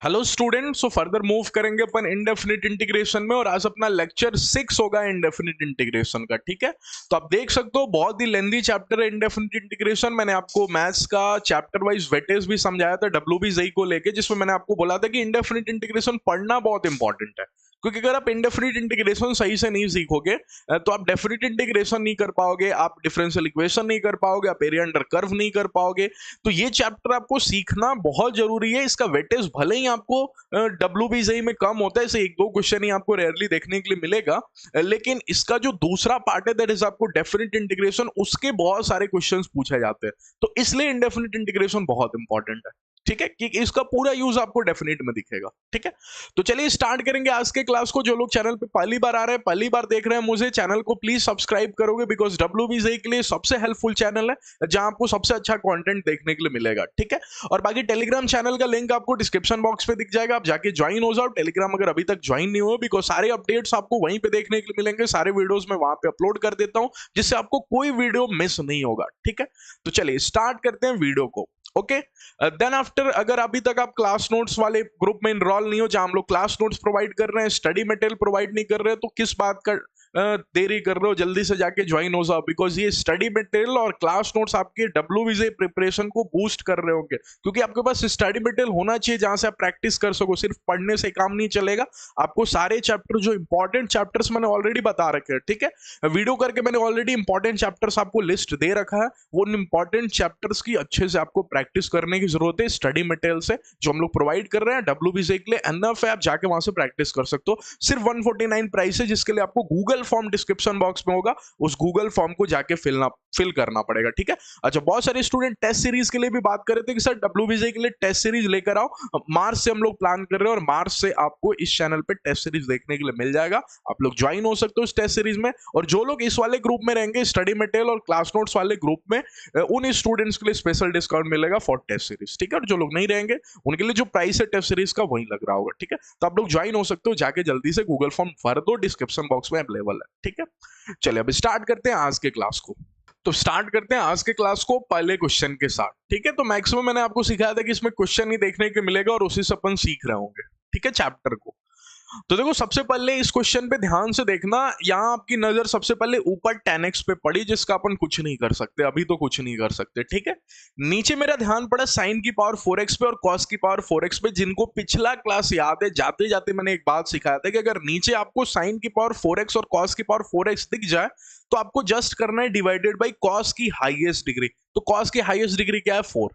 Hello student. So further move करेंगे अपन indefinite integration में और आज अपना लेक्चर 6 होगा इंडेफिनिट इंटीग्रेशन का। ठीक है, तो आप देख सकते हो बहुत ही लेंथी चैप्टर है इंडेफिनिट इंटीग्रेशन। मैंने आपको मैथ्स का चैप्टर वाइज वेटेज भी समझाया था WBZ को लेके, जिसमें मैंने आपको बोला था कि इंडेफिनिट इंटीग्रेशन पढ़ना बहुत इंपॉर्टेंट है, क्योंकि अगर आप इंडेफिनिट इंटीग्रेशन सही से नहीं सीखोगे तो आप डेफिनिट इंटीग्रेशन नहीं कर पाओगे, आप डिफरेंशियल इक्वेशन नहीं कर पाओगे, आप एरिया अंडर कर्व नहीं कर पाओगे। तो ये चैप्टर आपको सीखना बहुत जरूरी है। इसका वेटेज भले ही आपको WBZ में कम होता है, इसे एक दो क्वेश्चन ही आपको रेयरली देखने के लिए मिलेगा, लेकिन इसका जो दूसरा पार्ट है दैट इज आपको डेफिनिट इंटीग्रेशन, उसके बहुत सारे क्वेश्चंस पूछे जाते हैं। तो इसलिए इंडेफिनिट इंटीग्रेशन बहुत इंपॉर्टेंट है। ठीक है, कि इसका पूरा यूज आपको डेफिनेट में दिखेगा। ठीक है, तो चलिए स्टार्ट करेंगे आज के क्लास को। जो लोग चैनल पे पहली बार आ रहे हैं, पहली बार देख रहे हैं मुझे, चैनल को प्लीज सब्सक्राइब करोगे, बिकॉज WBZ के लिए सबसे हेल्पफुल चैनल है जहां आपको सबसे अच्छा कंटेंट देखने के लिए मिलेगा। ठीक है, और बाकी टेलीग्राम चैनल का लिंक आपको डिस्क्रिप्शन बॉक्स पे दिख जाएगा, आप जाके ज्वाइन हो जाओ टेलीग्राम अगर अभी तक ज्वाइन नहीं हुआ, बिकॉज सारे अपडेट्स आपको वहीं पे देखने के लिए मिलेंगे, सारे वीडियोस मैं वहां पे अपलोड कर देता हूं, जिससे आपको कोई वीडियो मिस नहीं होगा। ठीक है, तो चलिए स्टार्ट करते हैं वीडियो को। ओके, देन आफ्टर अगर अभी तक आप क्लास नोट्स वाले ग्रुप में इनरोल नहीं हो, जहां हम लोग क्लास नोट्स प्रोवाइड कर रहे हैं, स्टडी मटेरियल प्रोवाइड नहीं कर रहे हैं, तो किस बात का देरी कर रहे हो, जल्दी से जाके ज्वाइन हो जाओ, बिकॉज ये स्टडी मटेरियल और क्लास नोट्स आपके WBZ प्रिपरेशन को बूस्ट कर रहे होंगे, क्योंकि आपके पास स्टडी मटेरियल होना चाहिए जहां से आप प्रैक्टिस कर सको। सिर्फ पढ़ने से काम नहीं चलेगा, आपको सारे चैप्टर, जो इंपॉर्टेंट चैप्टर्स मैंने ऑलरेडी बता रखे हैं, ठीक है, वीडियो करके मैंने ऑलरेडी इंपॉर्टेंट चैप्टर्स आपको लिस्ट दे रखा है, वो इंपॉर्टेंट चैप्टर्स की अच्छे से आपको प्रैक्टिस करने की जरूरत है। स्टडी मटेरियल से जो हम लोग प्रोवाइड कर रहे हैं WBZ के लिए एनफ है, आप जाके वहां से प्रैक्टिस कर सकते हो। सिर्फ 149 प्राइस है, जिसके लिए आपको गूगल फॉर्म डिस्क्रिप्शन बॉक्स में होगा, उस गूगल फॉर्म को जाके फिल करना पड़ेगा। ठीक है, अच्छा, बहुत सारे स्टूडेंट टेस्ट सीरीज के लिए भी बात कर रहे थे कि सर WBZ के लिए टेस्ट सीरीज लेकर आओ। मार्च से हम लोग प्लान कर रहे हैं और मार्च से आपको इस चैनल पे टेस्ट सीरीज देखने के लिए मिल जाएगा, आप लोग ज्वाइन हो सकते हो इस टेस्ट सीरीज में। और जो लोग इस वाले ग्रुप में रहेंगे, स्टडी मटेरियल और क्लास नोट्स वाले ग्रुप में, उन स्टूडेंट्स के लिए स्पेशल डिस्काउंट मिलेगा फॉर टेस्ट सीरीज। ठीक है, और जो लोग नहीं रहेंगे उनके लिए जो प्राइस है टेस्ट सीरीज का वही लग रहा होगा। ठीक है, तो आप लोग ज्वाइन हो सकते हो, जाके जल्दी से गूगल फॉर्म भर दो, डिस्क्रिप्शन बॉक्स में अवेलेबल है। ठीक है, चलिए अब स्टार्ट करते हैं आज के क्लास को। तो स्टार्ट करते हैं आज के क्लास को पहले क्वेश्चन के साथ। ठीक है, तो मैक्सिमम मैंने आपको सिखाया था कि इसमें क्वेश्चन ही देखने को मिलेगा और उसी से अपन सीख रहे होंगे। ठीक है, चैप्टर को। तो देखो, सबसे पहले इस क्वेश्चन पे ध्यान से देखना, यहाँ आपकी नजर सबसे पहले ऊपर 10x पे पड़ी, जिसका अपन कुछ नहीं कर सकते, अभी तो कुछ नहीं कर सकते। ठीक है, नीचे मेरा ध्यान पड़ा sin की पावर 4x पे और cos की पावर 4x पे। जिनको पिछला क्लास याद है, जाते जाते मैंने एक बात सिखाया था कि अगर नीचे आपको sin की पावर 4x और cos की पावर 4x दिख जाए तो आपको जस्ट करना है डिवाइडेड बाई cos की हाईएस्ट डिग्री। तो cos की हाईएस्ट डिग्री क्या है? 4।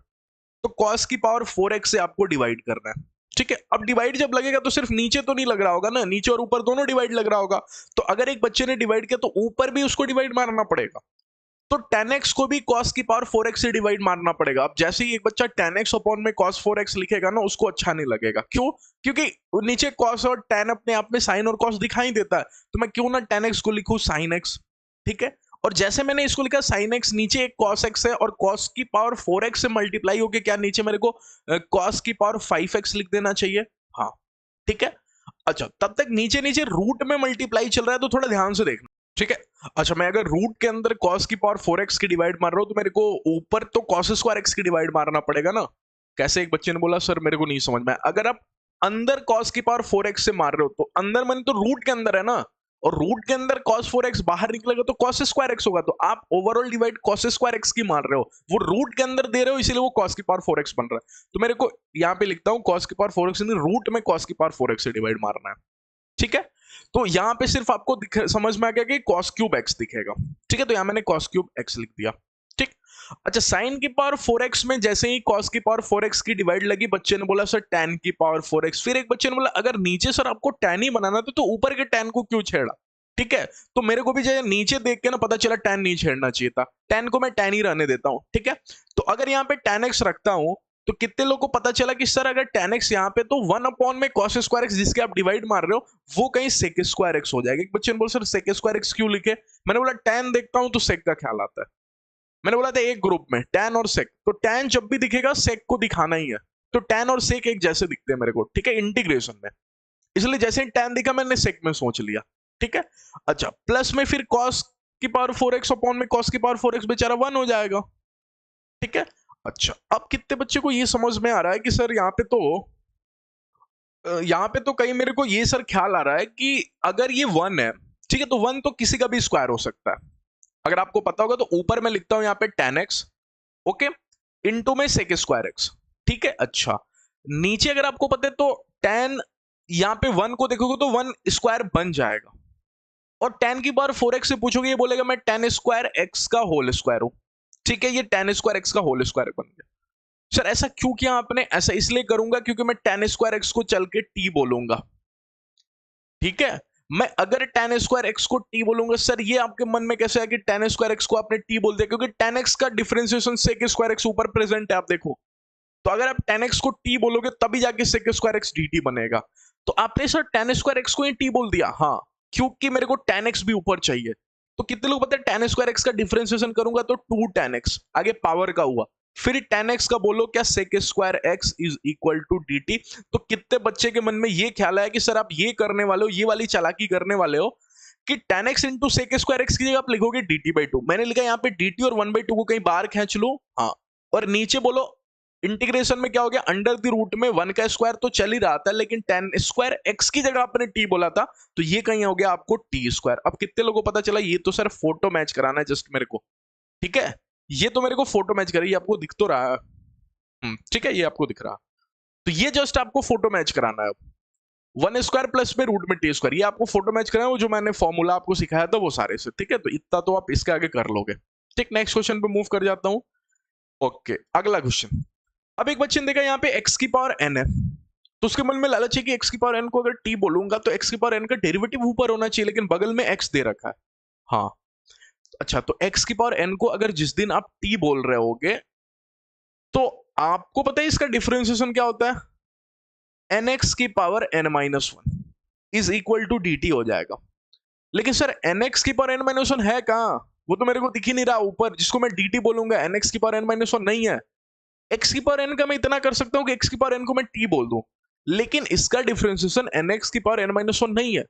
तो cos की पावर 4x से आपको डिवाइड करना है। ठीक है, अब डिवाइड जब लगेगा तो सिर्फ नीचे तो नहीं लग रहा होगा ना, नीचे और ऊपर दोनों डिवाइड लग रहा होगा। तो अगर एक बच्चे ने डिवाइड किया तो ऊपर भी उसको डिवाइड मारना पड़ेगा। तो 10x को भी cos की पावर 4x से डिवाइड मारना पड़ेगा। अब जैसे ही एक बच्चा 10x अपॉन में cos 4x लिखेगा ना, उसको अच्छा नहीं लगेगा। क्यों? क्योंकि नीचे cos और tan अपने आप में sin और cos दिखाई देता है, तो मैं क्यों ना 10x को लिखूं sin x। ठीक है, और जैसे मैंने इसको लिखा sin x, नीचे एक cos x है और cos की पावर 4x से मल्टीप्लाई होके क्या नीचे मेरे को cos की पावर 5x लिख देना चाहिए। हाँ, ठीक है, अच्छा, तब तक नीचे नीचे रूट में मल्टीप्लाई चल रहा है, तो थोड़ा ध्यान से देखना। ठीक है, अच्छा, मैं अगर रूट के अंदर cos की पावर 4x की डिवाइड मार रहा हूं तो मेरे को ऊपर तो cos स्क्वायर x की डिवाइड मारना पड़ेगा ना। कैसे? एक बच्चे ने बोला सर मेरे को नहीं समझ में आया। अगर आप अंदर cos की पावर 4x से मार रहे हो तो अंदर मैंने तो रूट के अंदर है ना, और रूट के अंदर cos 4x बाहर निकलेगा तो cos स्क्वायर x होगा। तो आप overall divide cos square x की मार रहे हो, वो रूट के अंदर दे रहे हो, इसीलिए वो cos की पावर 4x बन रहा है। तो मेरे को यहाँ पे लिखता हूँ cos की पावर 4x रूट में cos की पावर 4x से डिवाइड मारना है। ठीक है, तो यहां पे सिर्फ आपको समझ में आ गया कि cos क्यूब x दिखेगा। ठीक है, तो यहां मैंने cos क्यूब x लिख दिया। ठीक, अच्छा, sin की पावर 4x में जैसे ही cos की पावर 4x की डिवाइड लगी, बच्चे ने बोला सर tan की पावर 4x। फिर एक बच्चे ने बोला अगर नीचे सर आपको tan ही बनाना था तो ऊपर के tan को क्यों छेड़ा? ठीक है, तो मेरे को भी जो नीचे देख के ना पता चला tan नहीं छेड़ना चाहिए था, tan को मैं tan ही रहने देता हूं। ठीक है, तो अगर यहाँ पे tan x रखता हूं तो कितने लोगों को पता चला कि सर अगर tan x यहाँ पे तो 1 अपॉन में cos स्क्वायर x जिसके आप डिवाइड मार रहे हो वो कहीं sec स्क्वायर x हो जाएगा। एक बच्चे ने बोला सर sec स्क्वायर x क्यों लिखे? मैंने बोला tan देखता हूं तो sec का ख्याल आता है। मैंने बोला था एक ग्रुप में tan और sec, तो tan जब भी दिखेगा sec को दिखाना ही है, तो tan और sec एक जैसे दिखते हैं मेरे को। ठीक है, इंटीग्रेशन में, इसलिए जैसे ही tan दिखा मैंने sec में सोच लिया। ठीक है, अच्छा, प्लस में फिर cos की पावर 4x अपॉन में cos की पावर 4x बेचारा 1 हो जाएगा। ठीक है, अच्छा, अब कितने बच्चे को ये समझ में आ रहा है कि सर यहाँ पे तो यहाँ पे तो कहीं मेरे को ये सर ख्याल आ रहा है कि अगर ये 1 है, ठीक है, तो 1 तो किसी का भी स्क्वायर हो सकता है। अगर आपको पता होगा तो ऊपर मैं लिखता हूं यहाँ पे 10x, ओके, इनटू में sec स्क्वायर x, ठीक है। अच्छा, नीचे अगर आपको पता है तो 10, यहाँ पे 1 को देखोगे तो 1 स्क्वायर बन जाएगा, और 10 की पावर 4x से पूछोगे, ये बोलेगा मैं 10 स्क्वायर x का होल स्क्वायर हूं, ठीक है, ये 10 स्क्वायर x का होल स्क्वायर बन गया। सर ऐसा क्यों किया आपने? ऐसा इसलिए करूंगा क्योंकि मैं 10 स्क्वायर x को चल के t बोलूंगा, ठीक है। मैं अगर 10 स्क्वायर एक्स को टी बोलूंगा, सर ये आपके मन में कैसे है कि 10 स्क्वायर एक्स को आपने टी बोल दिया? क्योंकि 10x का डिफरेंशिएशन सेक स्क्वायर एक्स ऊपर प्रेजेंट है, आप देखो। तो अगर आप 10x को टी बोलोगे तभी जाके सेक स्क्वायर एक्स dt बनेगा। तो आपने सर 10 स्क्वायर एक्स को ही टी बोल दिया, हाँ, क्योंकि मेरे को 10x भी ऊपर चाहिए। तो कितने लोग पता है 10 स्क्वायर एक्स का डिफरेंशिएशन करूंगा तो 2 10x, आगे पावर का हुआ, फिर 10x का बोलो क्या, sec square X is equal to dt। तो कितने बच्चे के मन में ये ख्याल है कि सर आप ये करने वाले हो, ये वाली चालाकी करने वाले हो कि 10x into sec square x की जगह आप लिखोगे dt/2। मैंने लिखा यहाँ पे dt और 1/2 को कहीं बाहर खींच लो, हाँ, और नीचे बोलो इंटीग्रेशन में क्या हो गया, अंडर द रूट में 1 का स्क्वायर तो चल ही रहा था, लेकिन 10 स्क्वायर एक्स की जगह आपने t बोला था, तो ये कहीं हो गया आपको t स्क्वायर। अब कितने लोगों को पता चला? ये तो सर फोटो मैच कराना है जस्ट मेरे को, ठीक है, ये तो मेरे को फोटो मैच करिए, आपको दिख तो रहा है, ठीक है, ये आपको दिख रहा, तो ये जस्ट आपको फोटो मैच कराना है। 1 स्क्वायर प्लस में रूट में टी स्क्वायर, ये आपको फोटो मैच कराना है, वो जो मैंने फॉर्मूला आपको सिखाया था वो सारे से, ठीक है। तो इतना तो आप इसके आगे कर लोगे, ठीक। नेक्स्ट क्वेश्चन पे मूव कर जाता हूं। ओके, अगला क्वेश्चन। अब एक बच्चे ने देखा यहाँ पे x की पावर n है, तो उसके मन में लालच है कि x की पावर n को अगर t बोलूंगा तो x की पावर n का डेरिवेटिव ऊपर होना चाहिए, लेकिन बगल में x दे रखा है, हाँ। अच्छा, तो x की पावर n को अगर जिस दिन आप t बोल रहे होगे तो आपको पता है इसका डिफरेंशिएशन क्या होता है? nx की power n-1 is equal to dt हो जाएगा। लेकिन सर nx की पावर n-1 है कहां? वो तो मेरे को दिख ही नहीं रहा ऊपर, जिसको मैं dt बोलूंगा, nx की पावर n-1 नहीं है। x की पावर n का मैं इतना कर सकता हूं कि x की पावर n को मैं t बोल दूं, लेकिन इसका डिफरेंशिएशन nx की पावर n-1 नहीं है।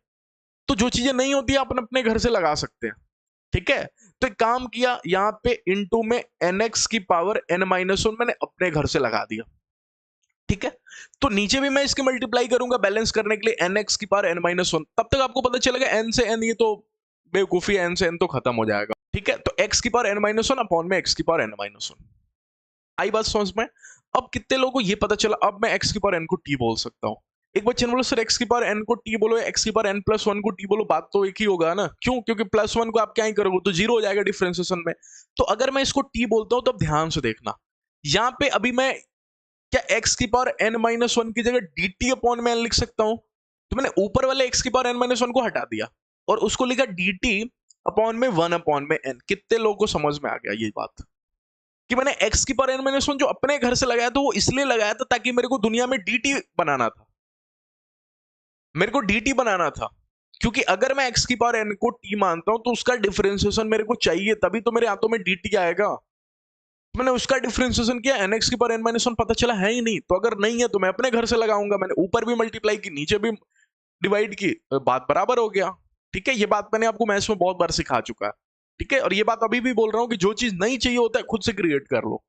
तो जो चीजें नहीं होती अपन अपने घर से लगा सकते हैं, ठीक है। तो एक काम किया, यहाँ पे इनटू में nx की पावर n-1 मैंने अपने घर से लगा दिया, ठीक है। तो नीचे भी मैं इसके मल्टीप्लाई करूंगा बैलेंस करने के लिए nx की पावर n-1, तब तक आपको पता चलेगा n से n ये तो बेवकूफी है, n से n तो खत्म हो जाएगा, ठीक है। तो x की पावर n-1 अपॉन में x की पावर n-1, आई बात समझ में? अब कितने लोगों को ये पता चला अब मैं x की पावर n को t बोल सकता हूं? एक बच्चे ने बोला सर x की पावर n को t बोलो, x की पावर n+1 को t बोलो, बात तो एक ही होगा ना, क्यों? क्योंकि +1 को आप क्या ही करोगे तो 0 हो जाएगा डिफरेंशिएशन में। तो अगर मैं इसको t बोलता हूं तो अब ध्यान से देखना, यहां पे अभी मैं क्या x की पावर n-1 की जगह dt अपॉन में n लिख सकता हूं? तो मैंने ऊपर वाले x की पावर n-1 को हटा दिया और उसको लिखा dt अपॉन में 1 अपॉन में n। कितने लोगों को समझ में आ गया ये बात कि मैंने x की पावर n-1 जो अपने घर से लगाया था वो इसलिए लगाया था ताकि मेरे को दुनिया में dt बनाना था, मेरे को dt बनाना था, क्योंकि अगर मैं x की पावर n को t मानता हूं तो उसका डिफरेंशिएशन मेरे को चाहिए, तभी तो मेरे हाथों में dt आएगा। मैंने उसका डिफरेंशिएशन किया, nx की पावर n-1 पता चला है ही नहीं, तो अगर नहीं है तो मैं अपने घर से लगाऊंगा। मैंने ऊपर भी मल्टीप्लाई की, नीचे भी डिवाइड की, बात बराबर हो गया, ठीक है। ये बात मैंने आपको मैथ्स में बहुत बार सिखा चुका है, ठीक है। और ये बात अभी भी बोल रहा हूं कि जो चीज नहीं चाहिए होता है खुद से क्रिएट कर लो।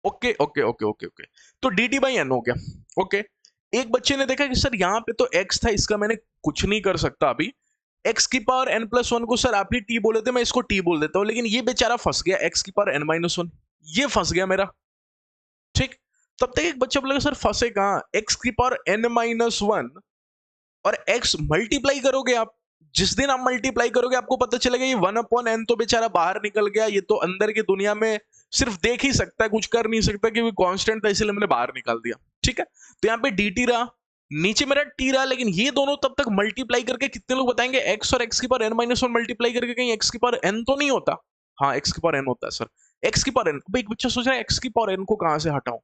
Okay okay okay okay okay, तो dt/n हो गया, ओके। एक बच्चे ने देखा कि सर यहाँ पे तो x था, इसका मैंने कुछ नहीं कर सकता अभी, x की पावर n+1 को सर आप ही t बोले थे, मैं इसको t बोल देता हूँ, लेकिन ये बेचारा फंस गया, x की पावर n-1 ये फंस गया मेरा, ठीक। तब तक एक बच्चा बोलेगा सर फंसे कहां, x की पावर n-1 और x मल्टीप्लाई करोगे आप, जिस दिन आप मल्टीप्लाई करोगे आपको पता चलेगा ये 1 अपॉन n तो बेचारा बाहर निकल गया, ये तो अंदर की दुनिया में सिर्फ देख ही सकता है, कुछ कर नहीं सकता क्योंकि कांस्टेंट था, इसलिए मैंने बाहर निकाल दिया, ठीक है। तो यहाँ पे dt रहा, नीचे मेरा t रहा, लेकिन ये दोनों तब तक मल्टीप्लाई करके कितने लोग बताएंगे x और x की पावर n-1 मल्टीप्लाई करके कहीं x की पावर n तो नहीं होता? हाँ, x की पावर n होता है सर, x की पावर n। एक बच्चा सोच रहा है x की पावर n को कहां से हटाऊं,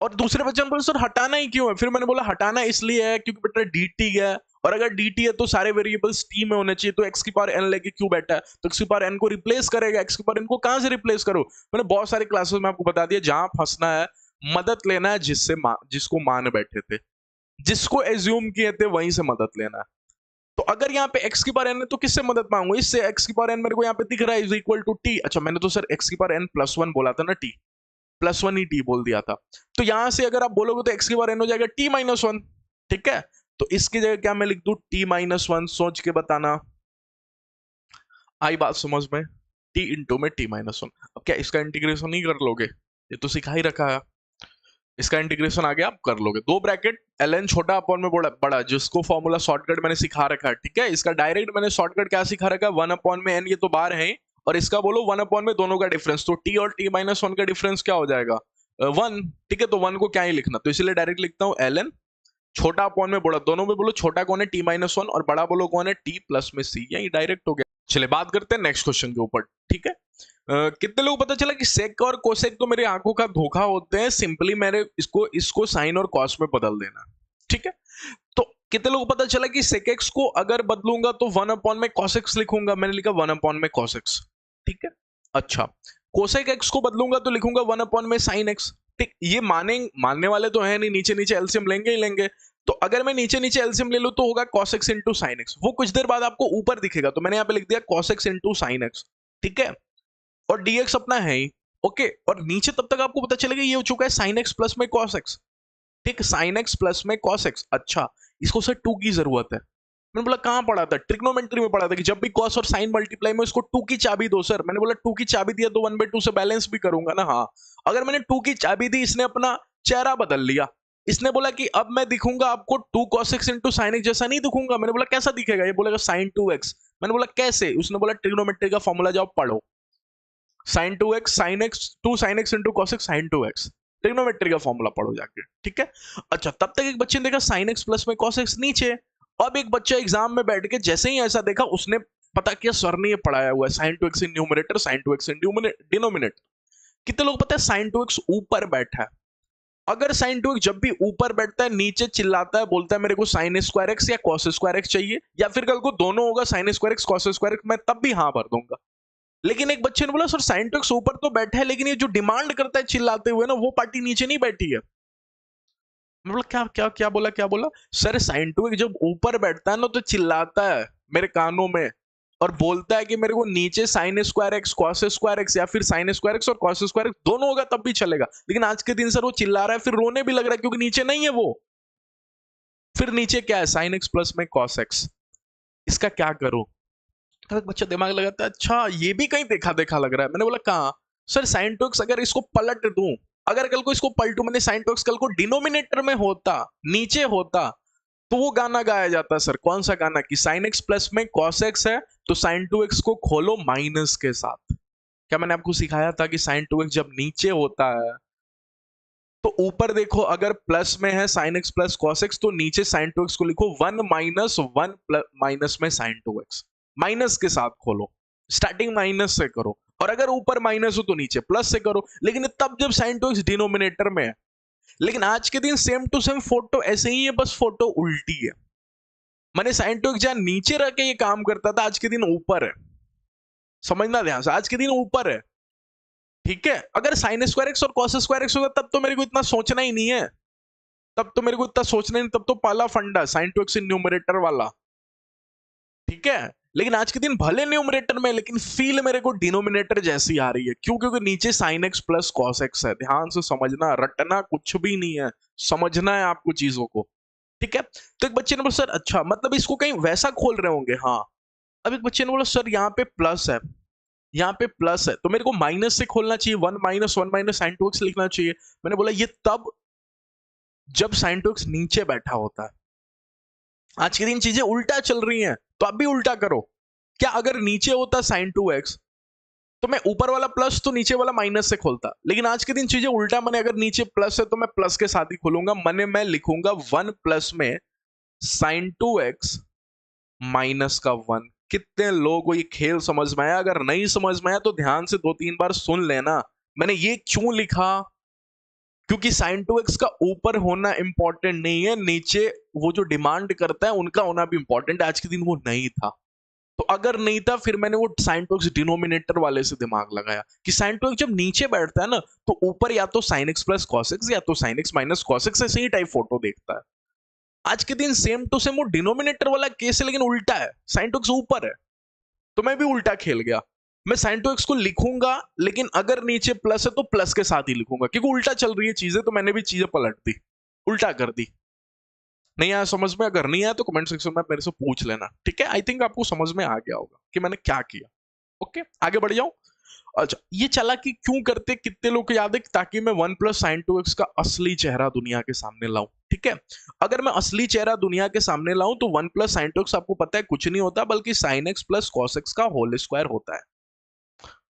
और दूसरे बच्चे ने बोला सर हटाना ही क्यों है? फिर मैंने बोला हटाना इसलिए है क्योंकि बेटा dt है, और अगर dt है तो सारे वेरिएबल्स t में होने चाहिए, तो x की पावर n लेके क्यों बैठा है? तो x की पावर n को रिप्लेस करेगा, x की पावर n को कहां से रिप्लेस करो? मैंने बहुत सारे क्लासेस में आपको बता दिया, जहां फंसना है मदद लेना है जिसको मान बैठे थे, जिसको एज्यूम किए थे वहीं से मदद लेना है। तो अगर यहाँ पे x की पावर n है तो किससे मदद मांगू? इससे। x की पावर n मेरे को यहाँ पे दिख रहा है इज इक्वल टू t। अच्छा, मैंने तो सर x की पावर n+1 बोला था ना, t +1 ही t बोल दिया था। तो यहां से अगर आप बोलोगे तो x की पावर n हो जाएगा t-1, ठीक है, तो इसकी जगह क्या मैं लिख दूं, t-1, सोच के बताना, आई बात समझ में, t इंटू में t-1। अब क्या इसका इंटीग्रेशन नहीं कर लोगे, ये तो सिखा ही रखा है, इसका इंटीग्रेशन आगे आप कर लोगे, दो ब्रैकेट ln छोटा अपॉन में बड़ा, जिसको फॉर्मूला शॉर्टकट मैंने सिखा रखा है, ठीक है, इसका डायरेक्ट मैंने शॉर्टकट क्या सिखा रखा है, 1 अपॉन में n, ये तो बार है, और इसका बोलो 1 अपॉन में दोनों का डिफरेंस, तो t और t-1 का डिफरेंस क्या हो जाएगा, 1, ठीक है, तो 1 को क्या ही लिखना, तो इसलिए डायरेक्ट लिखता हूं ln छोटा अपॉन में बड़ा, दोनों में बोलो छोटा कौन है t-1 और बड़ा बोलो कौन है t प्लस में c, यही डायरेक्ट हो गया। चलिए बात करते हैं नेक्स्ट क्वेश्चन के ऊपर, ठीक है। कितने लोग पता चला कि सेक और कोसेक तो मेरे आंखों का धोखा होते हैं, सिंपली मैंने इसको साइन और कॉस में बदल देना, ठीक है। तो कितने लोग पता चला कि सेक एक्स को अगर बदलूंगा तो 1 अपॉन में कॉस एक्स लिखूंगा, मैंने लिखा 1 अपॉन में कॉस एक्स, ठीक है। अच्छा, कोसेक एक्स को बदलूंगा तो लिखूंगा 1 अपॉन में साइन एक्स, ठीक। ये मानने वाले तो है नहीं, नीचे नीचे एलसीएम लेंगे ही लेंगे, तो अगर मैं नीचे नीचे एलसीएम ले लूं तो होगा cos x into sine x, वो कुछ देर बाद आपको ऊपर दिखेगा, तो मैंने यहाँ पे लिख दिया cos x into sine x, ठीक है, और dx अपना है ही, ओके, और नीचे तब तक आपको पता चलेगा ये हो चुका है sin x प्लस में cos x, ठीक, sin x प्लस में cos x। अच्छा, इसको सर 2 की जरूरत है, मैंने बोला कहां पढ़ा था, ट्रिग्नोमेट्री में पढ़ा था कि जब भी cos और sin मल्टीप्लाई में इसको 2 की चाबी दो सर, मैंने बोला 2 की चाबी दिया तो 1/2 से बैलेंस भी करूंगा ना, हाँ, अगर मैंने 2 की चाबी दी, इसने अपना चेहरा बदल लिया, इसने बोला कि अब मैं दिखूंगा आपको 2 cos x into sine x जैसा नहीं दिखूंगा, मैंने बोला कैसा दिखेगा, ये बोलेगा sin 2x, मैंने बोला कैसे, उसने बोला ट्रिग्नोमेट्री का फॉर्मूला जाओ पढ़ो, sin 2x sin x 2 sin x into cos x sin 2x, trigonometry का फॉर्मूला पढ़ो जाके, ठीक है। अच्छा, तब तक एक बच्चे ने देखा sin x प्लस में cos x नीचे, अब एक बच्चा एग्जाम में बैठ के जैसे ही ऐसा देखा, उसने पता किया सर ने ये पढ़ाया हुआ है sin 2x in numerator sin 2x in denominator. कितने लोग पता है sin 2x ऊपर बैठा है, अगर sin 2x जब भी ऊपर बैठता है नीचे चिल्लाता है, बोलता है मेरे को sin स्क्वायर एक्स या cos स्क्वायर एक्स चाहिए, या फिर कल को दोनों होगा sin square x cos square x, मैं तब भी हाँ भर दूंगा। लेकिन एक बच्चे ने बोला सर sin 2x ऊपर तो बैठा है, लेकिन ये जो डिमांड करता है चिल्लाते हुए ना, वो पार्टी नीचे नहीं बैठी है। मैं बोला क्या क्या क्या बोला सर, sin 2x जब ऊपर बैठता है ना तो चिल्लाता है मेरे कानों में और बोलता है कि मेरे को नीचे sin square x cos square x या फिर sin स्क्वायर एक्स और cos स्क्वायर एक्स दोनों होगा तब भी चलेगा, लेकिन आज के दिन सर वो चिल्ला रहा है, फिर रोने भी लग रहा है क्योंकि नीचे नहीं है वो, फिर नीचे क्या है sin x प्लस में cos x, इसका क्या करूं। तो एक बच्चा दिमाग लगाता है, अच्छा ये भी कहीं देखा देखा लग रहा है, मैंने बोला कहां, सर sin 2x अगर इसको पलट दूं, अगर कल को इसको पलटू, मैंने sin 2x कल को डिनोमिनेटर में होता, नीचे होता, तो वो गाना गाया जाता सर, कौन सा गाना कि sin x प्लस में cos x है तो sin 2x को खोलो माइनस के साथ। क्या मैंने आपको सिखाया था कि sin 2x जब नीचे होता है तो ऊपर देखो, अगर प्लस में है sin x plus cos x तो नीचे sin 2x को लिखो 1 माइनस 1 माइनस में sin 2x, माइनस के साथ खोलो, स्टार्टिंग माइनस से करो, और अगर ऊपर माइनस हो तो नीचे प्लस से करो, लेकिन तब जब sin 2x डिनोमिनेटर में है। लेकिन आज के दिन सेम टू सेम फोटो ऐसे ही है, बस फोटो उल्टी है, मैंने sin 2x जहां नीचे रह के ये काम करता था, आज के दिन ऊपर है, समझना ध्यान से, आज के दिन ऊपर है, ठीक है। अगर sin स्क्वायर एक्स और cos स्क्वायर एक्स होगा तब तो मेरे को इतना सोचना ही नहीं है, तब तो मेरे को इतना सोचना ही नहीं, तब तो पहला फंडा sin 2x इन न्यूमरेटर वाला, ठीक है। लेकिन आज के दिन भले न्यूमरेटर में, लेकिन फील मेरे को डिनोमिनेटर जैसी आ रही है, क्यों, क्योंकि नीचे sin x plus cos x है, ध्यान से समझना, रटना कुछ भी नहीं है, समझना है आपको चीजों को, ठीक है। तो एक बच्चे ने बोला सर अच्छा मतलब इसको कहीं वैसा खोल रहे होंगे, हाँ। अब एक बच्चे ने बोला सर यहाँ पे प्लस है, यहाँ पे प्लस है, तो मेरे को माइनस से खोलना चाहिए, 1 माइनस sin 2x लिखना चाहिए। मैंने बोला ये तब जब sin 2x नीचे बैठा होता है, आज के दिन चीजें उल्टा चल रही हैं, तो आप भी उल्टा करो। क्या अगर नीचे होता sin 2x तो मैं ऊपर वाला प्लस तो नीचे वाला माइनस से खोलता, लेकिन आज के दिन चीजें उल्टा, मैंने अगर नीचे प्लस है तो मैं प्लस के साथ ही खोलूंगा, मैं लिखूंगा 1 प्लस में sin 2x माइनस का 1। कितने लोगों को ये खेल समझ में आया, अगर नहीं समझ में आया तो ध्यान से 2-3 बार सुन लेना, मैंने ये क्यों लिखा, क्योंकि sin 2x का ऊपर होना इंपॉर्टेंट नहीं है, नीचे वो जो डिमांड करता है उनका होना भी इंपॉर्टेंट है, आज के दिन वो नहीं था, तो अगर नहीं था फिर मैंने वो sin 2x डिनोमिनेटर वाले से दिमाग लगाया कि sin 2x जब नीचे बैठता है ना तो ऊपर या तो sin x plus cos x या तो sin x minus cos x ऐसे ही टाइप फोटो देखता है। आज के दिन सेम टू सेम वो डिनोमिनेटर वाला केस है, लेकिन उल्टा है, sin 2x ऊपर है, तो मैं भी उल्टा खेल गया, मैं sin 2x को लिखूंगा लेकिन अगर नीचे प्लस है तो प्लस के साथ ही लिखूंगा, क्योंकि उल्टा चल रही है चीजें, तो मैंने भी चीजें पलट दी, उल्टा कर दी। नहीं आया समझ में? अगर नहीं आया तो कमेंट सेक्शन में मेरे से पूछ लेना, ठीक है? आई थिंक आपको समझ में आ गया होगा कि मैंने क्या किया। ओके, आगे बढ़ जाऊं। अच्छा, ये चालाकी क्यों करते कितने लोग को याद है? ताकि मैं 1 + sin 2x का असली चेहरा दुनिया के सामने लाऊं, ठीक है? अगर मैं असली चेहरा दुनिया के सामने लाऊं तो 1 + sin 2x आपको पता है कुछ नहीं होता बल्कि sin x + cos x का होल स्क्वायर होता है,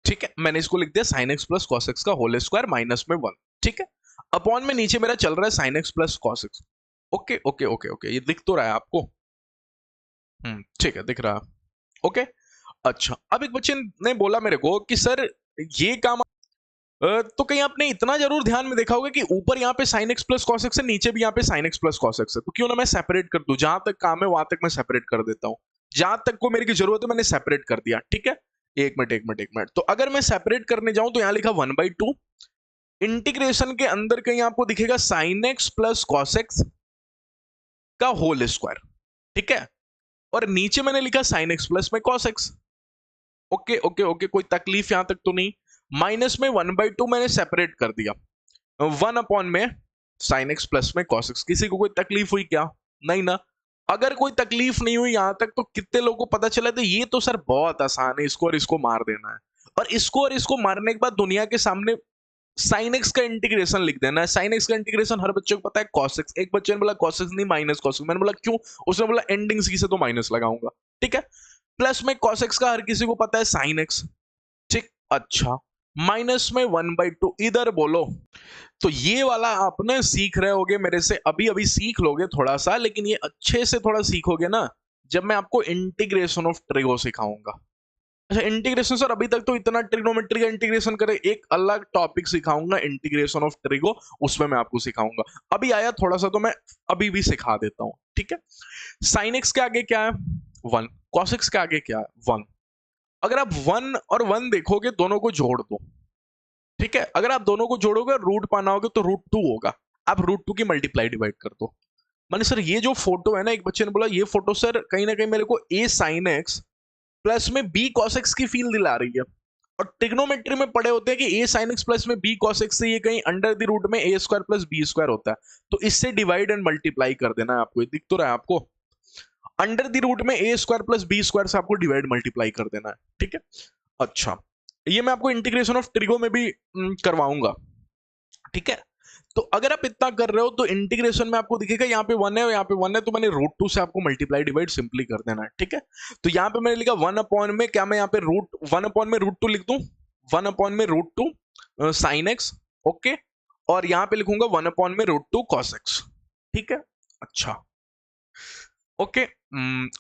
ठीक है? मैंने इसको लिख दिया sin x + cos x का होल स्क्वायर माइनस में 1, ठीक है? अपॉन में नीचे मेरा चल रहा है sin x + cos x। Okay okay okay okay, ये दिख तो रहा है आपको? ठीक है, दिख रहा है। ओके, अच्छा, अब एक बच्चे ने बोला मेरे को कि सर ये काम तो कहीं आपने इतना जरूर ध्यान में देखा होगा कि ऊपर यहाँ पे sin x + cos x है, नीचे भी यहाँ पे sin x + cos x है, तो क्यों ना मैं सेपरेट कर दूं? जहां तक काम है वहां तक मैं सेपरेट कर देता हूं, जहां तक को मेरी की जरूरत है मैंने सेपरेट कर दिया, ठीक है? एक मिनट एक मिनट एक मिनट, तो अगर मैं सेपरेट करने जाऊं तो यहां लिखा 1/2 इंटीग्रेशन के अंदर कहीं आपको दिखेगा sin x + cos x का होल स्क्वायर, ठीक है? और नीचे मैंने लिखा sin x + में cos x। Okay okay okay, कोई तकलीफ यहां तक तो नहीं? माइनस में 1/2 मैंने सेपरेट कर दिया, 1 में sin x + में cos x। किसी को कोई तकलीफ हुई क्या? नहीं ना? अगर कोई तकलीफ नहीं हुई यहां तक तो कितने लोगों को पता चला था ये तो सर बहुत आसान है, इसको और इसको मार देना है, और इसको मारने के बाद दुनिया के सामने sin x का इंटीग्रेशन लिख देना है। sin x का इंटीग्रेशन हर बच्चे को पता है cos x। एक बच्चे ने बोला cos x नहीं माइनस cos x, मैंने बोला क्यों? उसने बोला एंडिंग सी से तो माइनस लगाऊंगा, ठीक है? प्लस में cos x का हर किसी को पता है sin x, ठीक? अच्छा, माइनस में 1/2 इधर बोलो। तो ये वाला आप ना सीख रहे होगे मेरे से, अभी अभी सीख लोगे थोड़ा सा, लेकिन ये अच्छे से थोड़ा सीखोगे ना जब मैं आपको इंटीग्रेशन ऑफ ट्रिगो सिखाऊंगा। अच्छा, इंटीग्रेशन सर अभी तक तो इतना ट्रिग्नोमेट्री का इंटीग्रेशन करे, एक अलग टॉपिक सिखाऊंगा इंटीग्रेशन ऑफ ट्रिगो, उसमें मैं आपको सिखाऊंगा। अभी आया थोड़ा सा तो मैं अभी भी सिखा देता हूं, ठीक है? साइन एक्स के आगे क्या है? 1। कॉस एक्स के आगे क्या है? 1। अगर आप 1 और 1 देखोगे दोनों को जोड़ दो, ठीक है? अगर आप दोनों को जोड़ोगे रूट पाना होगा तो √2 होगा, आप √2 की मल्टीप्लाई डिवाइड कर दो। मैंने सर ये जो फोटो है ना, एक बच्चे ने बोला ये फोटो सर कहीं ना कहीं मेरे को a sin x प्लस में b cos x की फील दिला रही है, और ट्रिग्नोमेट्री में पढ़े होते हैं कि a sin x प्लस में b cos x से ये कहीं अंडर द रूट में a² + b² होता है, तो इससे डिवाइड एंड मल्टीप्लाई कर देना है आपको। ये दिख तो रहा है आपको? अंडर द रूट में a² + b² से आपको डिवाइड मल्टीप्लाई कर देना है, ठीक है? अच्छा, ये मैं आपको इंटीग्रेशन ऑफ ट्रिगो में भी करवाऊंगा, ठीक है? तो अगर आप इतना कर रहे हो तो इंटीग्रेशन में आपको दिखेगा यहाँ पे 1 है और यहाँ पे 1 है, तो मैंने √2 से आपको मल्टीप्लाई डिवाइड सिंपली कर देना है, ठीक है? तो यहाँ पे मैंने लिखा 1 में क्या मैं यहाँ पे √1 में √2 लिख दूं? 1 में √2 sin x, ओके? और यहाँ पे लिखूंगा 1 में √2 cos x, ठीक है? अच्छा, ओके।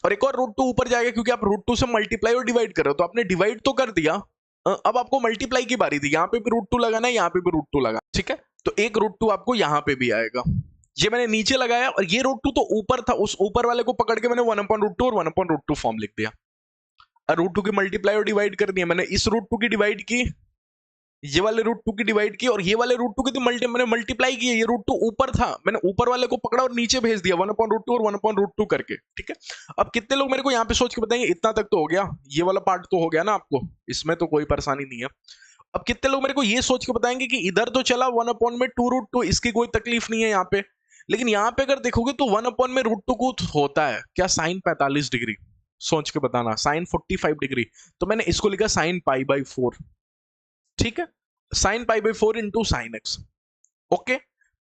और एक और √2 ऊपर जाएगा क्योंकि आप √2 से मल्टीप्लाई और डिवाइड कर रहे हो, तो आपने डिवाइड तो कर दिया, अब आपको मल्टीप्लाई की बारी थी। यहाँ पे भी √2 लगाना है, यहाँ पे भी √2 लगा, ठीक है? तो एक √2 आपको यहाँ पे भी आएगा। ये मैंने नीचे लगाया और ये √2 तो ऊपर था, उस ऊपर वाले को पकड़ के मैंने 1/√2 और 1/√2 फॉर्म लिख दिया। √2 की मल्टीप्लाई और डिवाइड कर दिया मैंने, इस √2 की डिवाइड की, ये वाले √2 की डिवाइड की, और ये वाले √2 की तो मैंने मल्टीप्लाई की है। ये √2 ऊपर था, मैंने ऊपर वाले को पकड़ा और नीचे भेज दिया 1/√2 और 1/√2 करके, ठीक है? अब कितने लोग मेरे को यहाँ पे सोच के बताएंगे इतना तक तो हो गया, ये वाला पार्ट तो हो गया ना आपको, इसमें तो कोई परेशानी नहीं है। अब कितने लोग मेरे को ये सोच के बताएंगे कि इधर तो चला 1/2 इसकी कोई तकलीफ नहीं है यहाँ पे, लेकिन यहाँ पे अगर देखोगे तो 1/√2 को होता है क्या? Sine 45 degree. सोच के बताना, साइन 45 डिग्री, तो मैंने इसको लिखा साइन π/4, ठीक है? Sine π/4 into sine x, okay?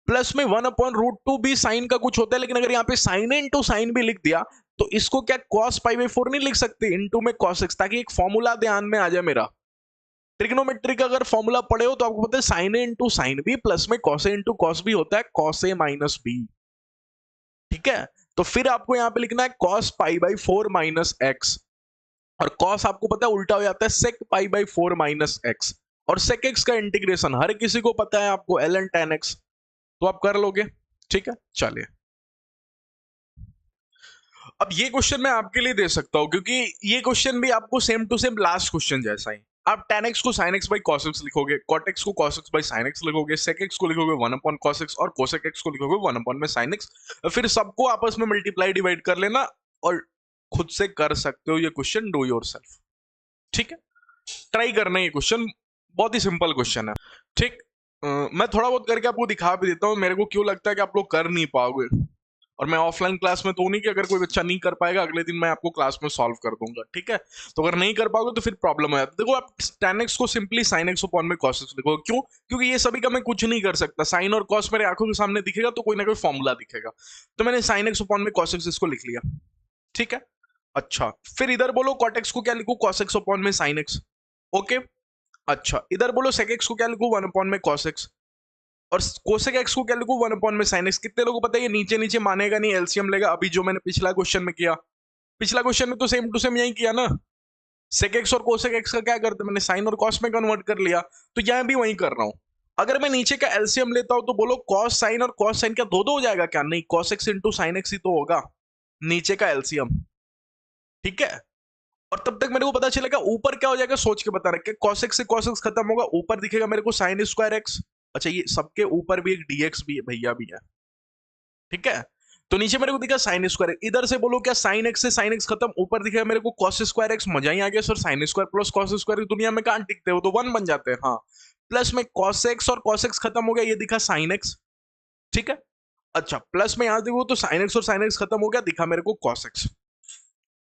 Plus में 1/√2 भी साइन का कुछ होता है, लेकिन अगर यहाँ पे साइन इंटू साइन भी लिख दिया तो इसको क्या cos π/4 नहीं लिख सकते इंटू में cos x, ताकि एक फॉर्मूला ध्यान में आ जाए मेरा। ट्रिग्नोमेट्री का अगर फॉर्मूला पढ़े हो तो आपको पता है साइन ए इंटू साइन बी प्लस में cos a into cos b होता है cos a माइनस b, ठीक है? तो फिर आपको यहाँ पे लिखना है cos π/4 माइनस एक्स, और cos आपको पता है उल्टा हो जाता है sec π/4 माइनस एक्स, और sec x का इंटीग्रेशन हर किसी को पता है आपको ln tan x, तो आप कर लोगे, ठीक है? चलिए, अब ये क्वेश्चन मैं आपके लिए दे सकता हूं क्योंकि ये क्वेश्चन भी आपको same to same last question जैसा ही, आप tan x को sin x by cos x लिखोगे, cot x को cos x by sin x लिखोगे, sec x को लिखोगे 1/cos x और cosec x को लिखोगे 1 में sin x, फिर सबको आपस में मल्टीप्लाई डिवाइड कर लेना और खुद से कर सकते हो ये क्वेश्चन, डू योरसेल्फ, ठीक है? ट्राई करना ये क्वेश्चन, बहुत ही सिंपल क्वेश्चन है, ठीक? मैं थोड़ा बहुत करके आपको दिखा भी देता हूँ, मेरे को क्यों लगता है कि आप लोग कर नहीं पाओगे। और मैं ऑफलाइन क्लास में तो नहीं कि अगर कोई बच्चा नहीं कर पाएगा अगले दिन मैं आपको क्लास में सॉल्व कर दूंगा, ठीक है। तो अगर नहीं कर पाओगे तो फिर प्रॉब्लम हो जाती है। देखो आप tan x को सिंपली sin x अपॉन में cos x लिखो, क्यों? क्योंकि ये सभी का मैं कुछ नहीं कर सकता, साइन और cos मेरे आंखों के सामने दिखेगा तो कोई ना कोई फॉर्मूला दिखेगा, तो मैंने sin x अपॉन में cos x इसको लिख लिया, ठीक है। अच्छा, फिर इधर बोलो cot x को क्या लिखूं, cos x अपॉन में sin x, ओके। अच्छा, इधर बोलो sec x को क्या लिखूं, 1 अपॉन में cos x, और कोसेक एक्स को क्या लिखूं, 1 अपॉन में साइन एक्स। कितने लोगों को पता है ये नीचे नीचे मानेगा नहीं, एलसीएम लेगा, अभी जो मैंने पिछला क्वेश्चन में किया, पिछला क्वेश्चन में तो सेम टू सेम यही किया ना, सेक एक्स और कोसेक एक्स का क्या करते, मैंने साइन और कॉस में कन्वर्ट कर लिया, तो यहां भी वही कर रहा हूं। अगर मैं नीचे का एलसीएम लेता हूं तो बोलो कॉस साइन और कॉस साइन क्या दो दो हो जाएगा क्या, नहीं, cos x into sine x ही तो होगा नीचे का एलसीएम, ठीक है। और तब तक मेरे को पता चलेगा ऊपर क्या हो जाएगा, सोच के बता रहे, cos x से cos x खत्म होगा, ऊपर दिखेगा मेरे को sin स्क्वायर x। अच्छा, ये सबके ऊपर भी एक dx भी है भैया, भी है, ठीक है। तो नीचे मेरे को दिखा sin स्क्वायर, इधर से बोलो क्या sin x से sin x खत्म, ऊपर दिखेगा मेरे को cos स्क्वायर x। मजा ही आ गया sir, sin square plus cos square दुनिया में कहां टिकते हो, तो 1 बन जाते हैं, हाँ। प्लस में cos x और cos x खत्म हो गया, ये दिखा sin x, ठीक है। अच्छा, प्लस में यहां देखो तो sin x और sin x खत्म हो गया, दिखा मेरे को cos x,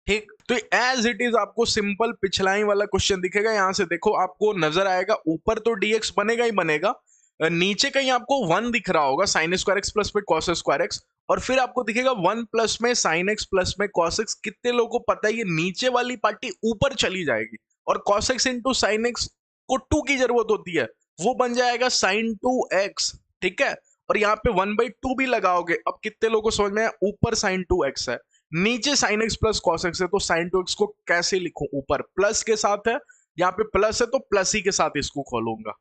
ठीक। तो एज इट इज आपको सिंपल पिछलाई वाला क्वेश्चन दिखेगा, यहां से देखो आपको नजर आएगा ऊपर तो dx बनेगा ही बनेगा, नीचे कहीं आपको 1 दिख रहा होगा, साइन स्क्वायर एक्स प्लस में कॉस स्क्वायर एक्स, और फिर आपको दिखेगा 1 प्लस में साइन एक्स प्लस में कॉस एक्स। कितने लोगों को पता है ये नीचे वाली पार्टी ऊपर चली जाएगी, और cos x into sine x को 2 की जरूरत होती है, वो बन जाएगा साइन 2x, ठीक है। और यहाँ पे 1/2 भी लगाओगे। अब कितने लोगों को समझ में आया, ऊपर साइन 2x है, नीचे sine x plus cos x है, तो साइन 2x को कैसे लिखूं, ऊपर प्लस के साथ है, यहाँ पे प्लस है तो प्लस ही के साथ इसको खोलूंगा,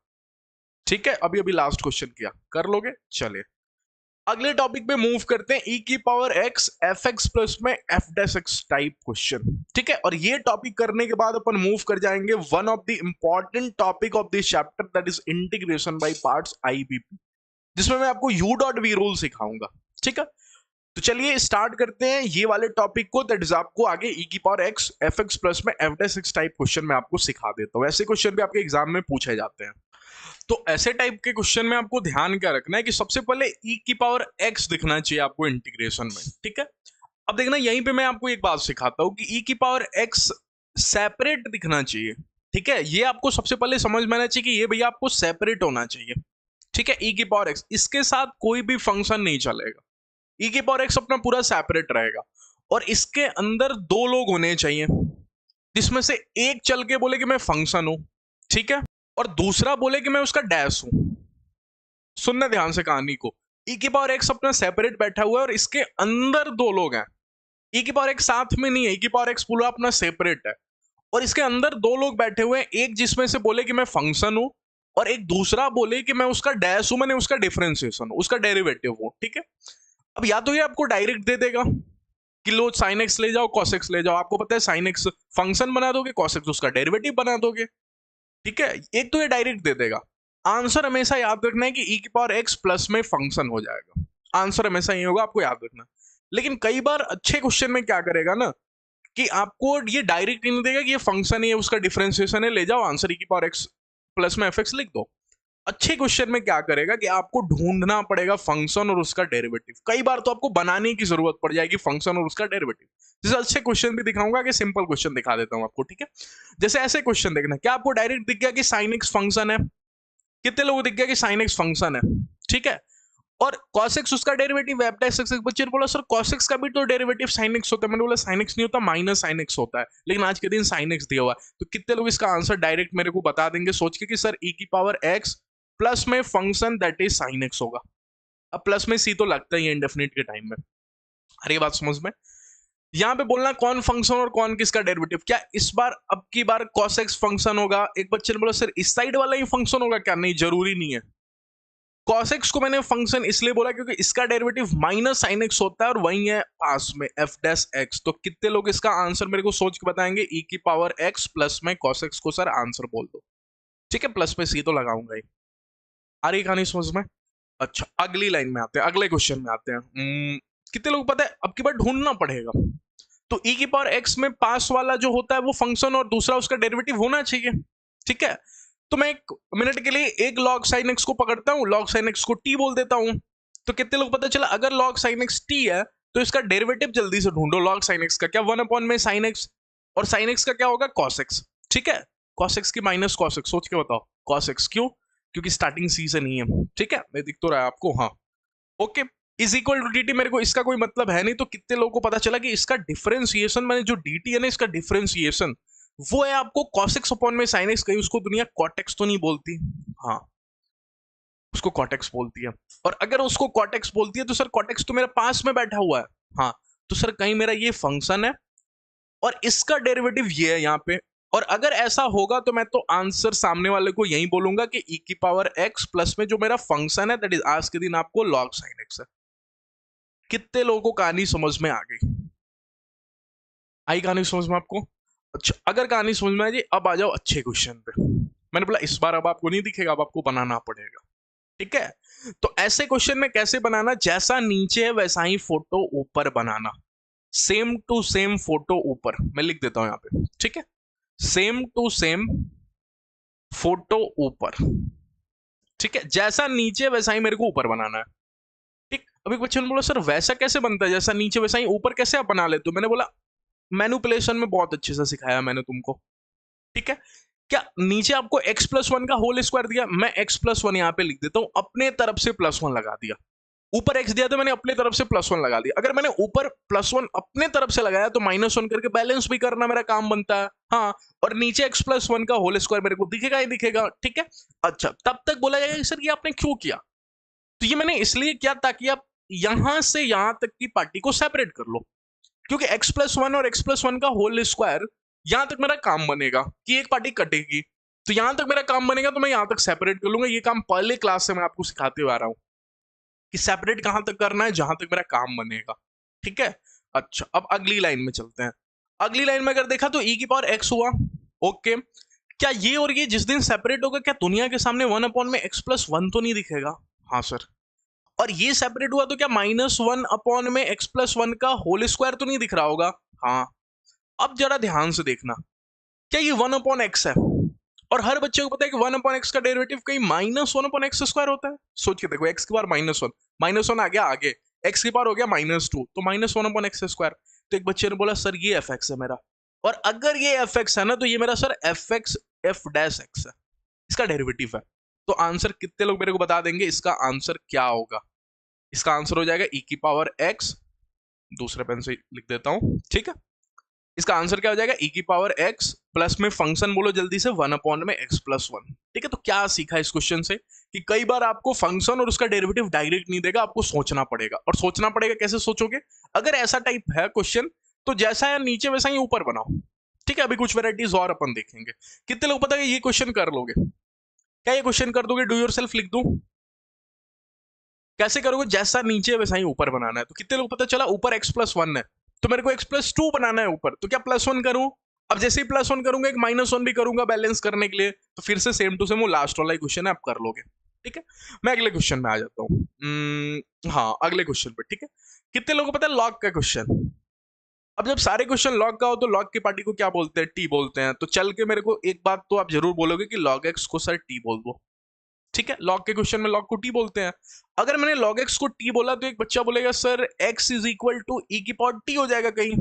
ठीक है। अभी अभी लास्ट क्वेश्चन किया, कर लोगे, चलिए अगले टॉपिक पे मूव करते हैं, e की power x f x plus में f dash x type question, ठीक है। और ये टॉपिक करने के बाद अपन मूव कर जाएंगे one of the important topic of this chapter, that is integration by parts IBP, जिसमें मैं आपको यू डॉट वी रूल सिखाऊंगा, ठीक है। तो चलिए स्टार्ट करते हैं ये वाले टॉपिक को, दैट इज आपको आगे e की power x f x plus में f dash x type question में आपको सिखा देता हूं। ऐसे क्वेश्चन भी आपके एग्जाम में पूछे जाते हैं। तो ऐसे टाइप के क्वेश्चन में आपको ध्यान क्या रखना है कि सबसे पहले e की पावर x दिखना चाहिए आपको इंटीग्रेशन में, ठीक है। अब देखना यहीं पे मैं आपको एक बात सिखाता हूं कि e की पावर x सेपरेट दिखना चाहिए, ठीक है। ये आपको सबसे पहले समझ में आना चाहिए कि ये भैया आपको सेपरेट होना चाहिए, ठीक है। e की पावर x, इसके साथ कोई भी फंक्शन नहीं चलेगा, e की पावर x अपना पूरा सेपरेट रहेगा, और इसके अंदर दो लोग होने चाहिए, जिसमें से एक चल के बोले कि मैं फंक्शन हूं, ठीक है, और दूसरा बोले कि मैं उसका डैश हूं। सुनना ध्यान से कहानी को, e की पावर x अपना सेपरेट बैठा हुआ है और इसके अंदर दो लोग हैं, e की पावर x साथ में नहीं है, e की पावर x पूरा अपना सेपरेट है, और इसके अंदर दो लोग बैठे हुए हैं, एक जिसमें से बोले कि मैं फंक्शन हूं, और एक दूसरा बोले कि मैं उसका डैश हूं, मैंने उसका डिफरेंशिएशन हूं, उसका डेरिवेटिव हूं, ठीक है। अब या तो ये आपको डायरेक्ट दे देगा कि लो साइन एक्स ले जाओ कॉस एक्स ले जाओ, आपको पता है साइन एक्स फंक्शन बना दोगे, कॉस एक्स उसका डेरिवेटिव बना दोगे, ठीक है। एक तो ये डायरेक्ट दे देगा, आंसर हमेशा याद रखना है कि e की पावर x प्लस में फंक्शन हो जाएगा, आंसर हमेशा ये होगा, आपको याद रखना। लेकिन कई बार अच्छे क्वेश्चन में क्या करेगा ना कि आपको ये डायरेक्ट नहीं देगा कि ये फंक्शन है, उसका डिफरेंशिएशन है, ले जाओ आंसर e की पावर x प्लस में fx लिख दो। अच्छे क्वेश्चन में क्या करेगा कि आपको ढूंढना पड़ेगा फंक्शन और उसका डेरिवेटिव, कई बार तो आपको बनाने की जरूरत पड़ जाएगी फंक्शन और उसका डेरिवेटिव। जैसे अच्छे क्वेश्चन भी दिखाऊंगा कि सिंपल क्वेश्चन दिखा देता हूं आपको, ठीक है। जैसे ऐसे क्वेश्चन देखना, क्या आपको डायरेक्ट दिख गया कि साइन एक्स फंक्शन है, कितने लोगों को दिख गया कि साइन एक्स फंक्शन है, ठीक है, और cos x उसका डेरिवेटिव है, f x, बच्चे ने बोला सर cos x का भी तो डेरिवेटिव sin x होता है, मैंने बोला sin x नहीं होता, माइनस sin x होता है, लेकिन आज के दिन sin x दिया हुआ है, तो कितने लोग इसका आंसर डायरेक्ट मेरे को बता देंगे सोच के कि सर e की पावर x प्लस में function that is sin x होगा। अब प्लस में c तो लगता ही है इंडेफिनिट के टाइम में, हर ये बात समझ में। यहां पे बोलना कौन फंक्शन और कौन किसका डेरिवेटिव, क्या इस बार अब की बार cos x फंक्शन होगा, एक बच्चे ने बोला सर इस साइड वाला ही फंक्शन होगा क्या, नहीं जरूरी नहीं है। cos x को मैंने फंक्शन इसलिए बोला क्योंकि इसका डेरिवेटिव माइनस साइन x होता है और वही है पास में f डैश x। तो कितने लोग इसका आंसर मेरे को सोच के बताएंगे, e की पावर x प्लस में cos x को सर आंसर बोल दो, ठीक है, प्लस में c तो लगाऊंगा ही। आ रही कहानी समझ में। अच्छा अगली लाइन में आते हैं, अगले क्वेश्चन में आते हैं। कितने लोग पता है अब की बार ढूंढना पड़ेगा, तो e की पावर x में पास वाला जो होता है वो फंक्शन और दूसरा उसका डेरिवेटिव होना चाहिए, ठीक है। तो मैं एक मिनट के लिए एक log sin x को पकड़ता हूं, log sin x को t बोल देता हूं, तो कितने लोग पता चला अगर log sin x t है तो इसका डेरिवेटिव जल्दी से ढूंढो log sin x का, क्या 1 अपॉन में sin x, और sin x का क्या होगा cos x, ठीक है, cos x की माइनस cos x, सोच के बताओ cos x, क्यों, क्योंकि स्टार्टिंग सी से नहीं है, ठीक है, मैं दिख तो रहा है आपको, हाँ, okay, is equal to dt, मेरे को इसका कोई मतलब है नहीं, तो कितने लोगों को पता चला कि इसका डिफरेंशिएशन, मैंने जो dt है ना, इसका डिफरेंशिएशन वो है आपको cos x अपॉन में sin x, कहीं उसको दुनिया cot x तो नहीं बोलती, हाँ, उसको cot x बोलती है, और अगर उसको cot x बोलती है तो सर cot x तो मेरे पास में बैठा हुआ है, हाँ, तो सर कहीं मेरा ये फंक्शन है और इसका डेरिवेटिव ये है यहाँ पे, और अगर ऐसा होगा तो मैं तो आंसर सामने वाले को यही बोलूंगा कि e की पावर x प्लस में जो मेरा फंक्शन है दैट इज आज के दिन आपको log sin x है। कितने लोगों को कहानी समझ में आ गई? आई कहानी समझ में आपको? अच्छा, अगर कहानी समझ में आ गई, अब आ जाओ अच्छे क्वेश्चन पे। मैंने बोला इस बार अब आपको नहीं दिखेगा, अब आपको बनाना पड़ेगा, ठीक है। तो ऐसे क्वेश्चन में कैसे बनाना, जैसा नीचे है वैसा ही फोटो ऊपर बनाना, सेम टू सेम फोटो ऊपर, मैं लिख देता हूं यहाँ पे, ठीक है, सेम टू सेम फोटो ऊपर, ठीक है, जैसा नीचे वैसा ही मेरे को ऊपर बनाना है, ठीक। अभी बच्चे ने बोला सर वैसा कैसे बनता है, जैसा नीचे वैसा ही ऊपर कैसे आप बना लेते हो? मैंने बोला मैनिपुलेशन में बहुत अच्छे से सिखाया मैंने तुमको, ठीक है। क्या नीचे आपको x प्लस वन का होल स्क्वायर दिया, मैं x प्लस वन यहाँ पे लिख देता हूं, अपने तरफ से प्लस वन लगा दिया, ऊपर x दिया तो मैंने अपने तरफ से प्लस वन लगा दिया, अगर मैंने ऊपर प्लस वन अपने तरफ से लगाया तो माइनस वन करके बैलेंस भी करना मेरा काम बनता है, हाँ, और नीचे x प्लस वन का होल स्क्वायर मेरे को दिखेगा ही दिखेगा, ठीक है। अच्छा, तब तक बोला जाएगा सर ये आपने क्यों किया, तो ये मैंने इसलिए किया ताकि आप यहां से यहां तक की पार्टी को सेपरेट कर लो, क्योंकि x प्लस वन और x प्लस वन का होल स्क्वायर यहां तक मेरा काम बनेगा कि एक पार्टी कटेगी, तो यहां तक मेरा काम बनेगा तो मैं यहां तक सेपरेट कर लूंगा। ये काम पहले क्लास से मैं आपको सिखाते हुए आ रहा हूं कि सेपरेट कहां तक करना है, जहां तक मेरा काम बनेगा, ठीक है। अच्छा, अब अगली लाइन में चलते हैं। अगली लाइन में अगर देखा तो e की पावर x हुआ, ओके, क्या ये और ये जिस दिन सेपरेट होगा क्या दुनिया के सामने 1 अपॉन में x प्लस वन तो नहीं दिखेगा? हाँ सर। और ये सेपरेट हुआ तो क्या माइनस वन अपॉन में x प्लस वन का होल स्क्वायर तो नहीं दिख रहा होगा? हाँ। अब जरा ध्यान से देखना, क्या ये 1 अपॉन एक्स है, और हर बच्चे को पता है कि 1 अपॉन एक्स का डेरिवेटिव कहीं minus one upon x square होता है। सोच के देखो, एक्स की पावर माइनस वन आ गया आगे, एक्स की पावर हो गया माइनस टू, तो minus one upon x square. तो एक बच्चे ने बोला सर ये एफ एक्स है मेरा, और अगर ये एफ एक्स है ना तो ये मेरा sir F x F dash x है, इसका डेरिवेटिव है। तो आंसर कितने लोग मेरे को बता देंगे इसका आंसर क्या होगा? इसका आंसर हो जाएगा e की पावर x, दूसरे पेन से लिख देता हूं, ठीक है। इसका आंसर क्या हो जाएगा e की पावर x प्लस में फंक्शन बोलो जल्दी से 1 अपॉन में x प्लस वन, ठीक है। तो क्या सीखा इस क्वेश्चन से कि कई बार आपको फंक्शन और उसका डेरिवेटिव डायरेक्ट नहीं देगा, आपको सोचना पड़ेगा, और सोचना पड़ेगा कैसे सोचोगे? अगर ऐसा टाइप है क्वेश्चन तो जैसा है नीचे वैसा ही ऊपर बनाओ, ठीक है। अभी कुछ वेराइटीज और अपन देखेंगे। कितने लोग पता है ये क्वेश्चन कर लोगे? क्या ये क्वेश्चन कर दोगे? डू योरसेल्फ लिख दूं? कैसे करोगे? जैसा नीचे वैसा ही ऊपर बनाना है। तो कितने लोग पता चला ऊपर x प्लस वन है तो मेरे को x प्लस टू बनाना है ऊपर, तो क्या प्लस वन करूं? अब जैसे ही प्लस वन करूंगा एक माइनस वन भी करूंगा बैलेंस करने के लिए, तो फिर से सेम टू सेम वो लास्ट वाला क्वेश्चन है, आप कर लोगे, ठीक है। मैं अगले क्वेश्चन में आ जाता हूँ। हाँ, अगले क्वेश्चन पे, ठीक है। कितने लोगों को पता है लॉग का क्वेश्चन? अब जब सारे क्वेश्चन लॉग का हो तो लॉग की पार्टी को क्या बोलते हैं? टी बोलते हैं। तो चल के मेरे को एक बात तो आप जरूर बोलोगे कि लॉग एक्स को सर टी बोल दो, ठीक है। लॉग के क्वेश्चन में लॉग को टी बोलते हैं। अगर मैंने लॉग एक्स को टी बोला तो एक बच्चा बोलेगा sir x is equal to ई की पावर टी हो जाएगा, कहीं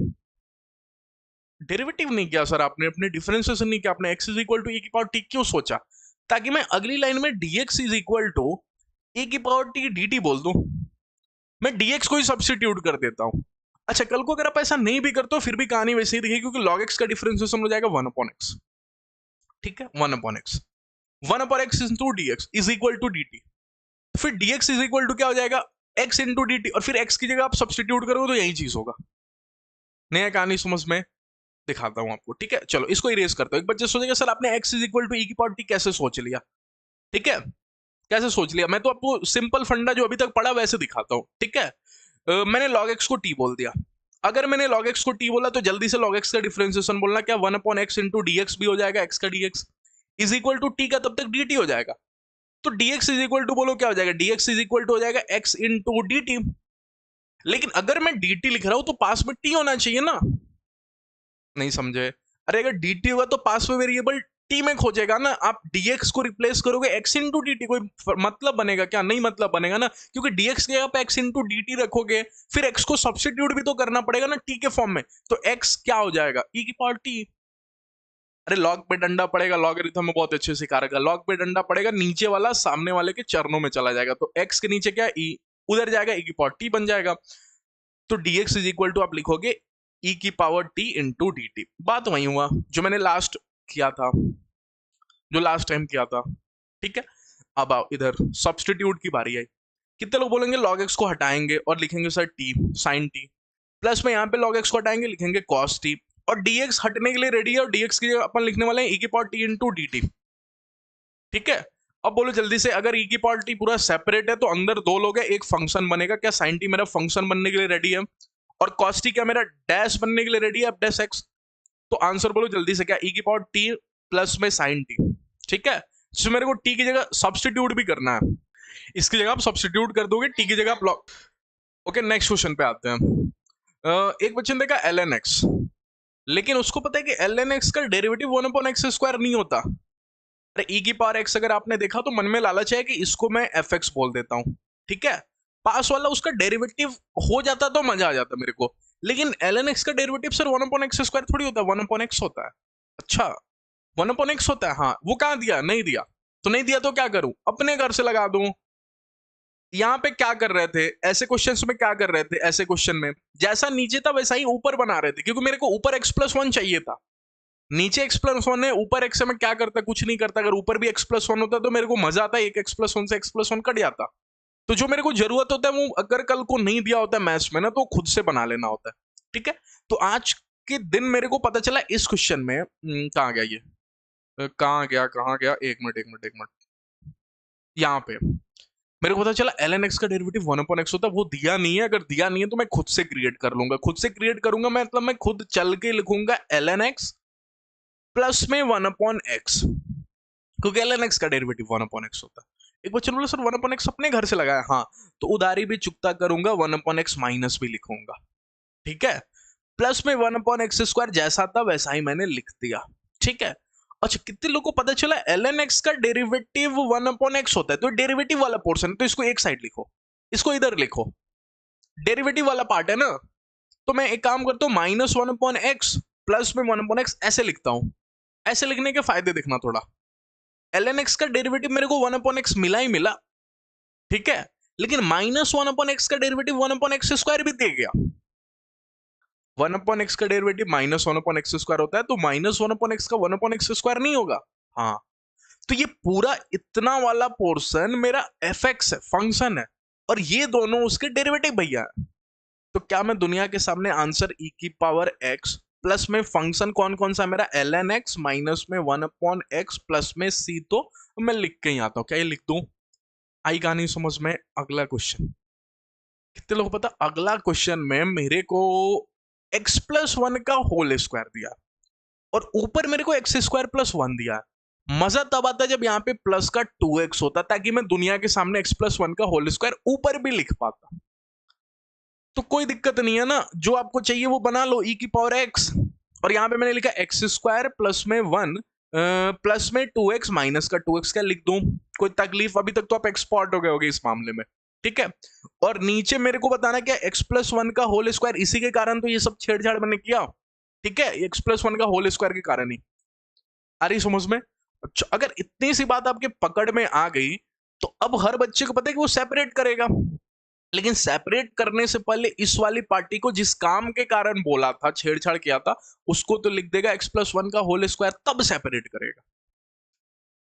डेरिवेटिव नहीं किया सर आपने, अपने डिफरेंशिएशन नहीं किया आपने, x इज इक्वल टू ई की पावर टी क्यों सोचा? ताकि मैं अगली लाइन में dx इज इक्वल टू ई की पावर टी dt बोल दूं, मैं dx को ही सब्स्टिट्यूट कर देता हूं। अच्छा, कल को अगर आप ऐसा नहीं भी करते हो फिर भी कहानी वैसे ही दिखेगी, क्योंकि log x का डिफरेंशिएशन हो जाएगा 1 अपॉन x, ठीक है, 1 upon x, 1 upon x into dx is equal to dt, फिर dx इज इक्वल टू क्या हो जाएगा? x इंटू dt, और फिर x की जगह आप सब्स्टिट्यूट करोगे तो यही चीज होगा। नया कहानी समझ में दिखाता हूं आपको, ठीक है। चलो इसको इरेज करता हूं। एक बच्चे सोचेगा सर आपने x इज इक्वल टू ई की पावर टी कैसे सोच लिया, ठीक है, कैसे सोच लिया? मैं तो आपको सिंपल फंडा जो अभी तक पढ़ा वैसे दिखाता हूं, ठीक है। मैंने log x को t बोल दिया। अगर मैंने log x को t बोला तो जल्दी से log x का डिफरेंशिएशन बोलना, क्या 1 अपॉन x इंटू dx भी हो जाएगा, x का dx is equal to t का तब तक dt हो जाएगा। तो dx इज इक्वल टू बोलो क्या हो जाएगा? dx इज इक्वल टू हो जाएगा x इंटू dt। लेकिन अगर मैं dt लिख रहा हूं तो पास में t होना चाहिए ना, नहीं समझे? अरे अगर dt हुआ तो पास में वेरिएबल टी में खोजेगा ना, आप dx को रिप्लेस करोगे x इंटू डी टी, कोई मतलब बनेगा क्या? नहीं मतलब बनेगा ना, क्योंकि dx की जगह पे x इंटू डी टी रखोगे, फिर x को सब्स्टिट्यूट भी तो करना पड़ेगा ना t के फॉर्म में, तो x क्या हो जाएगा? e की पावर t। अरे लॉग पे डंडा पड़ेगा, लॉगरिथम में बहुत अच्छे से सिखा रखा, लॉग पे डंडा पड़ेगा, नीचे वाला सामने वाले के चरणों में चला जाएगा, तो x के नीचे क्या e, उधर जाएगा, e की पावर t बन जाएगा। तो dx इज इक्वल टू आप लिखोगे e की power t into D T. बात वही हुआ जो मैंने लास्ट किया था, जो लास्ट टाइम किया था, ठीक है। अब आओ इधर सब्स्टिट्यूट की बारी आई। कितने लोग बोलेंगे log x को हटाएंगे और लिखेंगे sir t sin t, plus में यहाँ पे log x को हटाएंगे लिखेंगे cos t, और dx हटने के लिए रेडी है, और dx की जगह अपन लिखने वाले हैं e की power t into D T, ठीक है। अब बोलो जल्दी से, अगर e की पावर t पूरा सेपरेट है तो अंदर दो लोग हैं, एक फंक्शन बनेगा, क्या sin t मेरा फंक्शन बनने के लिए रेडी है, और cos t क्या मेरा डैश बनने के लिए रेडी है, अब डैश x। तो आंसर बोलो जल्दी से, क्या e की पावर t प्लस में sin t, ठीक है। जिसमें मेरे को t की जगह सब्स्टिट्यूट भी करना है, इसकी जगह आप सब्स्टिट्यूट कर दोगे, t की जगह आप लॉग। ओके नेक्स्ट क्वेश्चन पे आते हैं। एक बच्चे ने देखा ln x, लेकिन उसको पता है कि ln x का डेरिवेटिव 1/x स्क्वायर नहीं होता। अरे e की पावर x अगर आपने देखा तो मन में लालच है कि इसको मैं fx बोल देता हूं, ठीक है, पास वाला उसका डेरिवेटिव हो जाता तो मजा आ जाता मेरे को, लेकिन ln x का डेरिवेटिव सर 1/x स्क्वायर थोड़ी होता है, 1/x होता है। अच्छा 1/x होता है, हाँ वो कहाँ दिया? नहीं दिया, तो नहीं दिया तो क्या करूं? अपने घर से लगा दूं। यहाँ पे क्या कर रहे थे ऐसे क्वेश्चंस में, क्या कर रहे थे ऐसे क्वेश्चन में, जैसा नीचे था वैसा ही ऊपर बना रहे थे, क्योंकि मेरे को ऊपर x+1 चाहिए था, नीचे x+1 है, ऊपर x से मैं क्या करता? कुछ नहीं करता। अगर ऊपर भी x+1 होता तो मेरे को मजा आता, एक x+1 से x+1 कट जाता। तो जो मेरे को जरूरत होता है वो अगर कल को नहीं दिया होता है मैथ्स में ना, तो खुद से बना लेना होता है, ठीक है। तो आज के दिन मेरे को पता चला इस क्वेश्चन में, कहाँ गया ये, कहाँ गया, एक मिनट, यहाँ पे मेरे को पता चला ln x का डेरिवेटिव 1/x होता है, वो दिया नहीं है। अगर दिया नहीं है तो मैं खुद से क्रिएट कर लूंगा, खुद से क्रिएट करूंगा मतलब मैं खुद चल के लिखूंगा ln x प्लस में 1/x, क्योंकि ln x का डेरिवेटिव 1/x होता है। एक बच्चे ने बोला सर 1/x अपने घर से लगाया, हाँ तो उधारी भी चुकता करूंगा, 1/x माइनस भी लिखूंगा, ठीक है। प्लस में 1/x स्क्वायर जैसा था वैसा ही मैंने लिख दिया, ठीक है। अच्छा कितने लोगों को पता चला ln x का डेरिवेटिव 1/x होता है, तो डेरिवेटिव वाला पोर्शन, तो इसको एक साइड लिखो, इसको इधर लिखो, डेरिवेटिव वाला पार्ट है ना। तो मैं एक काम करता हूं, -1/x प्लस में 1/x ऐसे लिखता हूं। ऐसे लिखने के फायदे देखना थोड़ा, ln x का डेरिवेटिव मेरे को 1/x मिला ही मिला, ठीक है, लेकिन -1/x का डेरिवेटिव 1/x स्क्वायर भी दे गया। 1/x का डेरिवेटिव -1/x स्क्वायर होता है, तो -1/x का 1/x स्क्वायर नहीं होगा, हाँ। तो ये पूरा इतना वाला पोर्शन मेरा fx है, फंक्शन है, और ये दोनों उसके डेरिवेटिव भैया है। तो क्या मैं दुनिया के सामने आंसर e की पावर x प्लस में फंक्शन कौन कौन सा मेरा ln x माइनस में 1/x प्लस में c, तो मैं लिख के ही आता हूं। क्या ये लिख दूं? आई कहानी समझ में? अगला क्वेश्चन, कितने लोग पता, अगला क्वेश्चन में मेरे को x+1 का होल स्क्वायर दिया और ऊपर मेरे को x² + 1 दिया। मजा तब आता जब यहाँ पे प्लस का 2x होता, ताकि मैं दुनिया के सामने x+1 का होल स्क्वायर ऊपर भी लिख पाता। तो कोई दिक्कत नहीं है ना, जो आपको चाहिए वो बना लो, e की पावर x, और यहाँ पे मैंने लिखा x² प्लस में 1 प्लस में 2x माइनस का 2x, क्या लिख दूं? कोई तकलीफ? अभी तक तो आप एक्सपर्ट हो गए होगे इस मामले में, ठीक है। और नीचे मेरे को बताना क्या, x+1 का होल स्क्वायर, इसी के कारण तो ये सब छेड़छाड़ मैंने किया, ठीक है, x+1 का होल स्क्वायर के कारण ही। आ रही समझ में? अच्छा अगर इतनी सी बात आपके पकड़ में आ गई तो अब हर बच्चे को पता है कि वो सेपरेट करेगा, लेकिन सेपरेट करने से पहले इस वाली पार्टी को जिस काम के कारण बोला था, छेड़छाड़ किया था, उसको तो लिख देगा x+1 का होल स्क्वायर, तब सेपरेट करेगा।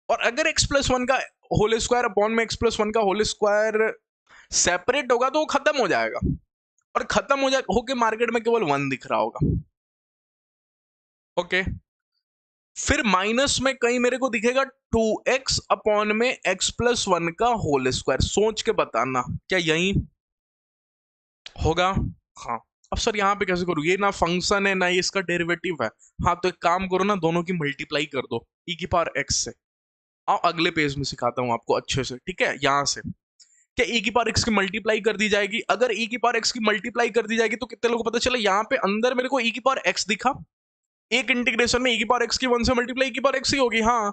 और अगर x+1 का होल स्क्वायर अपॉन में x+1 का होल स्क्वायर सेपरेट होगा तो वो खत्म हो जाएगा, और खत्म हो जाए होके मार्केट में केवल 1 दिख रहा होगा, ओके। फिर माइनस में कहीं मेरे को दिखेगा 2x अपॉन में x+1 का होल स्क्वायर। सोच के बताना क्या यही होगा? हाँ। अब सर यहाँ पे कैसे करूँ, ये ना फंक्शन है ना ये इसका डेरिवेटिव है। हाँ तो एक काम करो ना, दोनों की मल्टीप्लाई कर दो e की पावर x से। आओ अगले पेज में सिखाता हूँ आपको अच्छे से, ठीक है। यहाँ से क्या e की पावर x की मल्टीप्लाई कर दी जाएगी? अगर e की पावर x की मल्टीप्लाई कर दी जाएगी तो कितने लोगों को पता चला, यहाँ पे अंदर मेरे को e की पावर x दिखा, एक इंटीग्रेशन में e की पावर x की 1 से मल्टीप्लाई e की पावर x ही होगी, हाँ।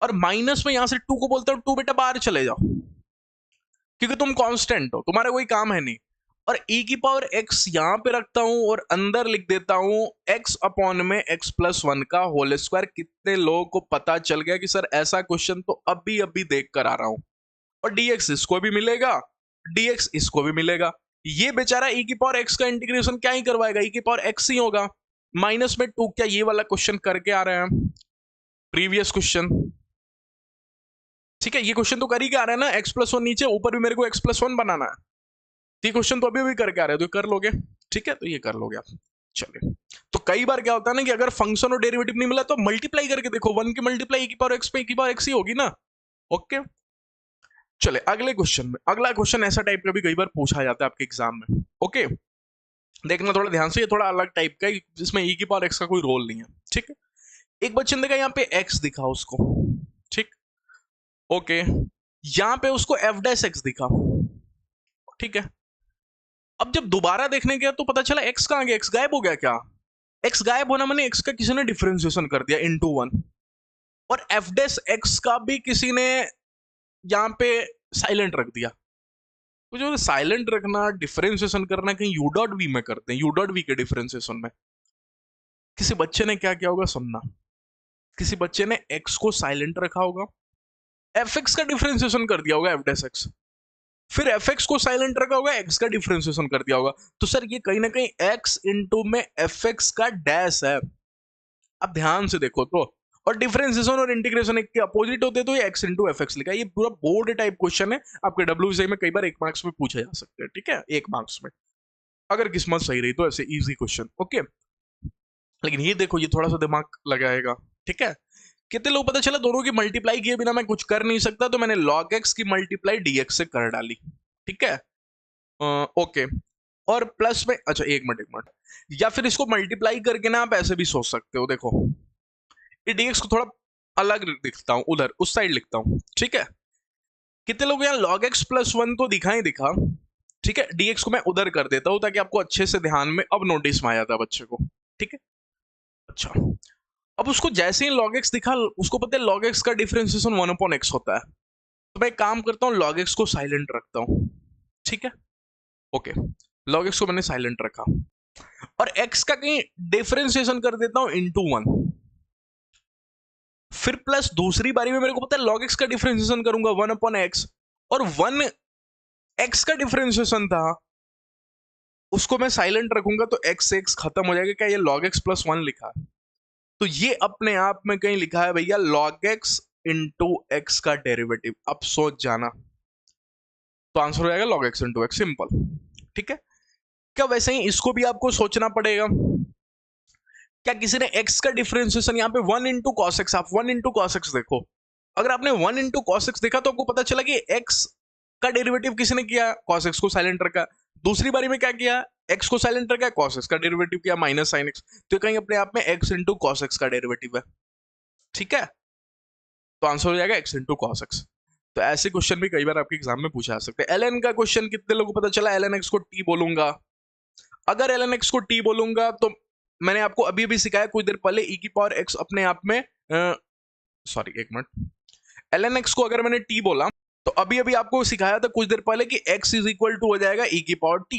और माइनस में यहां से 2 को बोलते हो 2 बेटा बाहर चले जाओ, क्योंकि तुम कांस्टेंट हो, तुम्हारा कोई काम है नहीं। और e की पावर x यहां पे रखता हूं और अंदर लिख देता हूं x अपॉन में x+1 का होल स्क्वायर। कितने लोगों को पता चल गया कि सर ऐसा क्वेश्चन तो अभी अभी देख कर आ रहा हूं। और dx इसको भी मिलेगा, dx इसको भी मिलेगा। ये बेचारा e की पावर x का इंटीग्रेशन क्या ही करवाएगा, e की पावर x ही होगा। माइनस में 2, क्या ये वाला क्वेश्चन करके आ रहे हैं प्रीवियस क्वेश्चन, ठीक है। ये क्वेश्चन तो कर ही क्या आ रहा है ना, x+1 नीचे, ऊपर भी मेरे को x+1 बनाना है। ये क्वेश्चन तो अभी भी करके आ रहे हो, तो कर लोगे, ठीक है, तो ये कर लोगे आप। चलिए, तो कई बार क्या होता है ना कि अगर फंक्शन और डेरिवेटिव नहीं मिला तो मल्टीप्लाई करके देखो, 1 की मल्टीप्लाई e की पावर x पे e की पावर x ही होगी ना। ओके, चले अगले क्वेश्चन में। अगला क्वेश्चन ऐसा टाइप का भी कई बार पूछा जाता है आपके एग्जाम में। ओके, देखना थोड़ा ध्यान से, ये थोड़ा अलग टाइप का है जिसमें e की पावर x का कोई रोल नहीं है, ठीक है। एक बच्चे ने देखा यहाँ पे x दिखा उसको, ठीक, ओके, यहां पे उसको f' दिखा, ठीक है। अब जब दोबारा देखने गया तो पता चला x कहां गया, x गायब हो गया। क्या x गायब होना माने x का किसी ने डिफरेंशिएशन कर दिया इनटू 1, और f' का भी किसी ने यहां पे साइलेंट रख दिया। तो जो साइलेंट रखना, डिफरेंशिएशन करना कहीं u डॉट v में करते हैं, u डॉट v के डिफरेंशिएशन में। किसी बच्चे ने क्या किया होगा, सुनना, किसी बच्चे ने x को साइलेंट रखा होगा, fx का डिफरेंशिएशन कर दिया होगा f', फिर fx को साइलेंट रखा होगा, x का डिफरेंशिएशन कर दिया होगा। तो सर ये कहीं ना कहीं x इनटू में fx का डैश है। अब ध्यान से देखो तो, और डिफरेंशिएशन और इंटीग्रेशन एक के अपोजिट होते तो ये x इंटू fx लिखा है। ये पूरा बोर्ड टाइप क्वेश्चन है, आपके WCI में कई बार 1 मार्क्स में पूछे जा सकते हैं, ठीक है, 1 मार्क्स में, अगर किस्मत सही रही तो ऐसे इजी क्वेश्चन। ओके, लेकिन ये देखो, ये थोड़ा सा दिमाग लगाएगा, ठीक है। कितने लोग पता चला दोनों की मल्टीप्लाई किए बिना मैं कुछ कर नहीं सकता, तो मैंने log x की मल्टीप्लाई dx से कर डाली, ठीक है। ओके, और प्लस में, अच्छा एक मिनट, या फिर इसको मल्टीप्लाई करके ना आप ऐसे भी सोच सकते हो, देखो ये dx को थोड़ा अलग लिखता हूं, उधर उस साइड लिखता हूं, ठीक है। कितने लोग यहाँ log x+1 तो दिखा ही दिखा, ठीक है, dx को मैं उधर कर देता हूं ताकि आपको अच्छे से ध्यान में अब नोटिस में आ जाता बच्चे को, ठीक है। अच्छा, अब उसको जैसे ही log x दिखा, उसको पता है log x का डिफरेंशिएशन 1/x होता है, तो मैं एक काम करता हूं, log x को साइलेंट रखता हूं, ठीक है। ओके, log x को मैंने साइलेंट रखा, और x का कहीं डिफरेंशिएशन कर देता हूं इनटू 1, फिर प्लस दूसरी बारी में मेरे को पता है log x का डिफरेंशिएशन करूंगा 1/x, और 1x का डिफरेंशिएशन था, उसको मैं साइलेंट रखूंगा तो x से x खत्म हो जाएगा। क्या ये log x+1 लिखा है, तो ये अपने आप में कहीं लिखा है भैया log x इंटू x का डेरिवेटिव। अब सोच जाना, तो आंसर हो जाएगा log x into x, simple, ठीक है। क्या वैसे ही इसको भी आपको सोचना पड़ेगा, क्या किसी ने x का डिफरेंशिएशन यहाँ पे 1 इंटू कॉस एक्स, आप 1 इंटू कॉस एक्स देखो, अगर आपने 1 इंटू कॉस एक्स देखा तो आपको पता चला कि x का डेरिवेटिव किसने किया, कॉस एक्स को साइलेंट रखा। दूसरी बारी में क्या किया, x को साइलेंट रखा, कॉस एक्स का डेरिवेटिव किया माइनस साइन एक्स, तो कहीं अपने आप में x इंटू कॉस एक्स का डेरिवेटिव है, ठीक है। तो आंसर हो जाएगा x इंटू कॉस एक्स। तो ऐसे क्वेश्चन भी कई बार आपके एग्जाम में पूछा जा सकते हैं। ln का क्वेश्चन कितने लोगों को पता चला, ln x को t बोलूंगा, अगर ln x को t बोलूंगा तो मैंने आपको अभी अभी सिखाया कुछ देर पहले, e की पावर x अपने आप में, सॉरी एक मिनट, ln x को अगर मैंने t बोला तो अभी अभी आपको सिखाया था कुछ देर पहले कि x इज इक्वल टू हो जाएगा e की पावर t,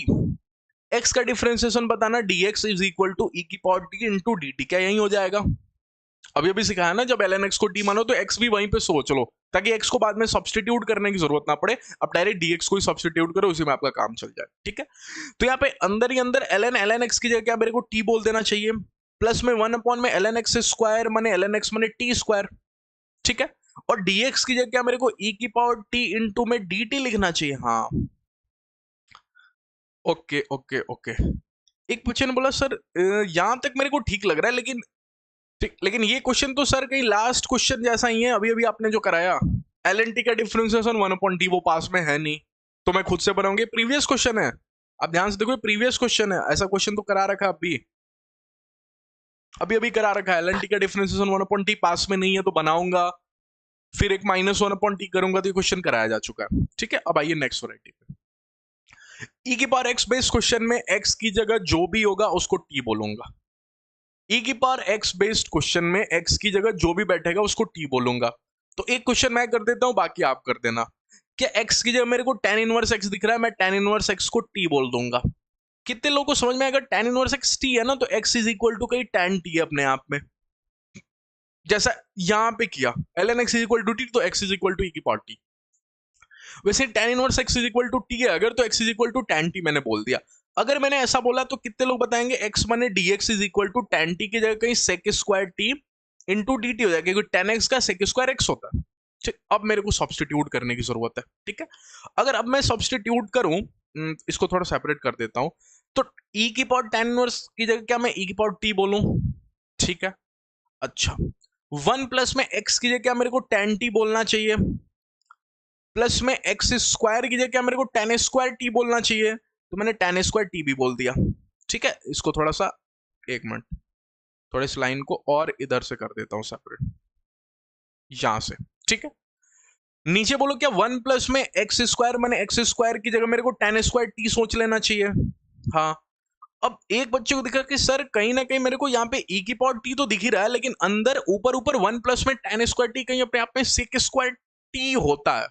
x का डिफरेंशिएशन बताना dx is equal to e की पावर t इंटू dt, क्या यही हो जाएगा। अभी अभी सिखाया ना, जब ln x को t मानो तो x भी वहीं पे सोच लो, ताकि x को बाद में सब्स्टिट्यूट करने की जरूरत ना पड़े, अब डायरेक्ट dx को ही सब्स्टिट्यूट करो, उसी में आपका काम चल जाए, ठीक है। तो यहाँ पे अंदर ही अंदर ln x की जगह क्या मेरे को t बोल देना चाहिए, प्लस में 1 में ln x स्क्वायर माने ln x माने t स्क्वायर, ठीक है। और dx की जगह क्या मेरे को e की पावर t इंटू में dt लिखना चाहिए, हाँ। ओके ओके ओके, एक बच्चे ने बोला सर यहां तक मेरे को ठीक लग रहा है, लेकिन ठीक, लेकिन ये क्वेश्चन तो सर कहीं लास्ट क्वेश्चन जैसा ही है, अभी अभी आपने जो कराया ln t का डिफरेंशिएशन 1/t, वो पास में है नहीं, तो मैं खुद से बनाऊंगी, प्रीवियस क्वेश्चन है। अब ध्यान से देखो, प्रीवियस क्वेश्चन है, ऐसा क्वेश्चन तो करा रखा अभी अभी करा रखा है। ln t का डिफरेंशिएशन 1/t पास में नहीं है तो बनाऊंगा, फिर एक -1/t करूंगा, तो ये क्वेश्चन कराया जा चुका है, ठीक है। अब आइए नेक्स्ट वैरायटी पे, e की पावर x बेस्ड क्वेश्चन में x की जगह जो भी होगा उसको t बोलूंगा, ई की पावर एक्स बेस्ड क्वेश्चन में एक्स की जगह जो भी बैठेगा उसको टी बोलूंगा। तो एक क्वेश्चन मैं कर देता हूं, बाकी आप कर देना। क्या एक्स की जगह मेरे को tan इनवर्स एक्स दिख रहा है, मैं tan इनवर्स एक्स को टी बोल दूंगा। कितने लोगों को समझ में आएगा tan इनवर्स एक्स टी है ना, तो x इज इक्वल टू कहीं tan टी है अपने आप में, जैसा यहां पे किया ln x is equal to T, तो x इज इक्वल टू ई की पावर टी। वैसे tan inverse x is equal to T है अगर, तो x is equal to tan T मैंने बोल दिया। अगर मैंने ऐसा बोला तो कितने लोग बताएंगे x माने dx is equal to tan T की जगह कहीं sec square T into D T हो जाएगा, क्योंकि tan x का sec स्क्वायर x होता है। ठीक, अब मेरे को सब्सटीट्यूट करने की जरूरत है। ठीक है, अगर अब मैं सब्सटीट्यूट करूं, इसको थोड़ा सेपरेट कर देता हूं, तो e की पावर tan इनवर्स की जगह क्या मैं e की पावर t बोलूं? ठीक है, अच्छा 1 प्लस में x की जगह क्या मेरे को tan t बोलना चाहिए, प्लस में एक्स स्क्वायर की जगह क्या मेरे को tan स्क्वायर टी बोलना चाहिए, तो मैंने tan स्क्वायर टी भी बोल दिया। ठीक है, इसको थोड़ा सा, एक मिनट, थोड़ा इस लाइन को और इधर से कर देता हूं सेपरेट, यहां से। ठीक है, नीचे बोलो क्या 1 प्लस में एक्स स्क्वायर, मैंने एक्स स्क्वायर की जगह मेरे को tan स्क्वायर टी सोच लेना चाहिए। हाँ, अब एक बच्चे को दिखा कि सर कहीं ना कहीं मेरे को यहाँ पे e की पावर टी तो दिख ही रहा है, लेकिन अंदर ऊपर ऊपर 1 प्लस में tan स्क्वायर टी कहीं अपने आप में sec स्क्वायर टी होता है।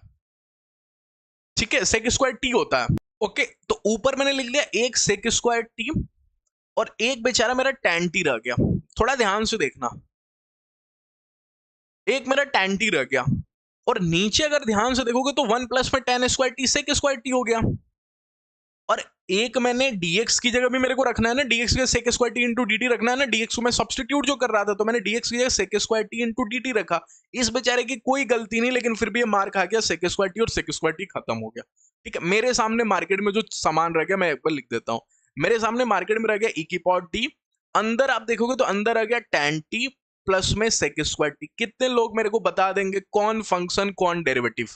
ठीक है, sec स्क्वायर टी होता है। ओके, तो ऊपर मैंने लिख लिया एक sec स्क्वायर टी और एक बेचारा मेरा tan टी रह गया। थोड़ा ध्यान से देखना, एक मेरा tan टी रह गया, और नीचे अगर ध्यान से देखोगे तो 1 प्लस में tan square T sec square T हो गया, और एक मैंने dx की जगह भी मेरे को रखना है ना, dx की जगह sec square T into D T रखना है ना, dx को मैं सब्सटीट्यूट जो कर रहा था, तो मैंने dx की जगह sec square T into D T रखा। इस बेचारे की कोई गलती नहीं, लेकिन फिर भी ये मार खा गया, sec स्क्वायर टी और sec स्क्वायर टी खत्म हो गया। ठीक है, मेरे सामने मार्केट में जो सामान रह गया, मैं एक बार लिख देता हूं, मेरे सामने मार्केट में रह गया e की पावर टी, अंदर आप देखोगे तो अंदर आ गया tan टी प्लस में sec स्क्वायर टी। कितने लोग मेरे को बता देंगे कौन फंक्शन कौन डेरिवेटिव?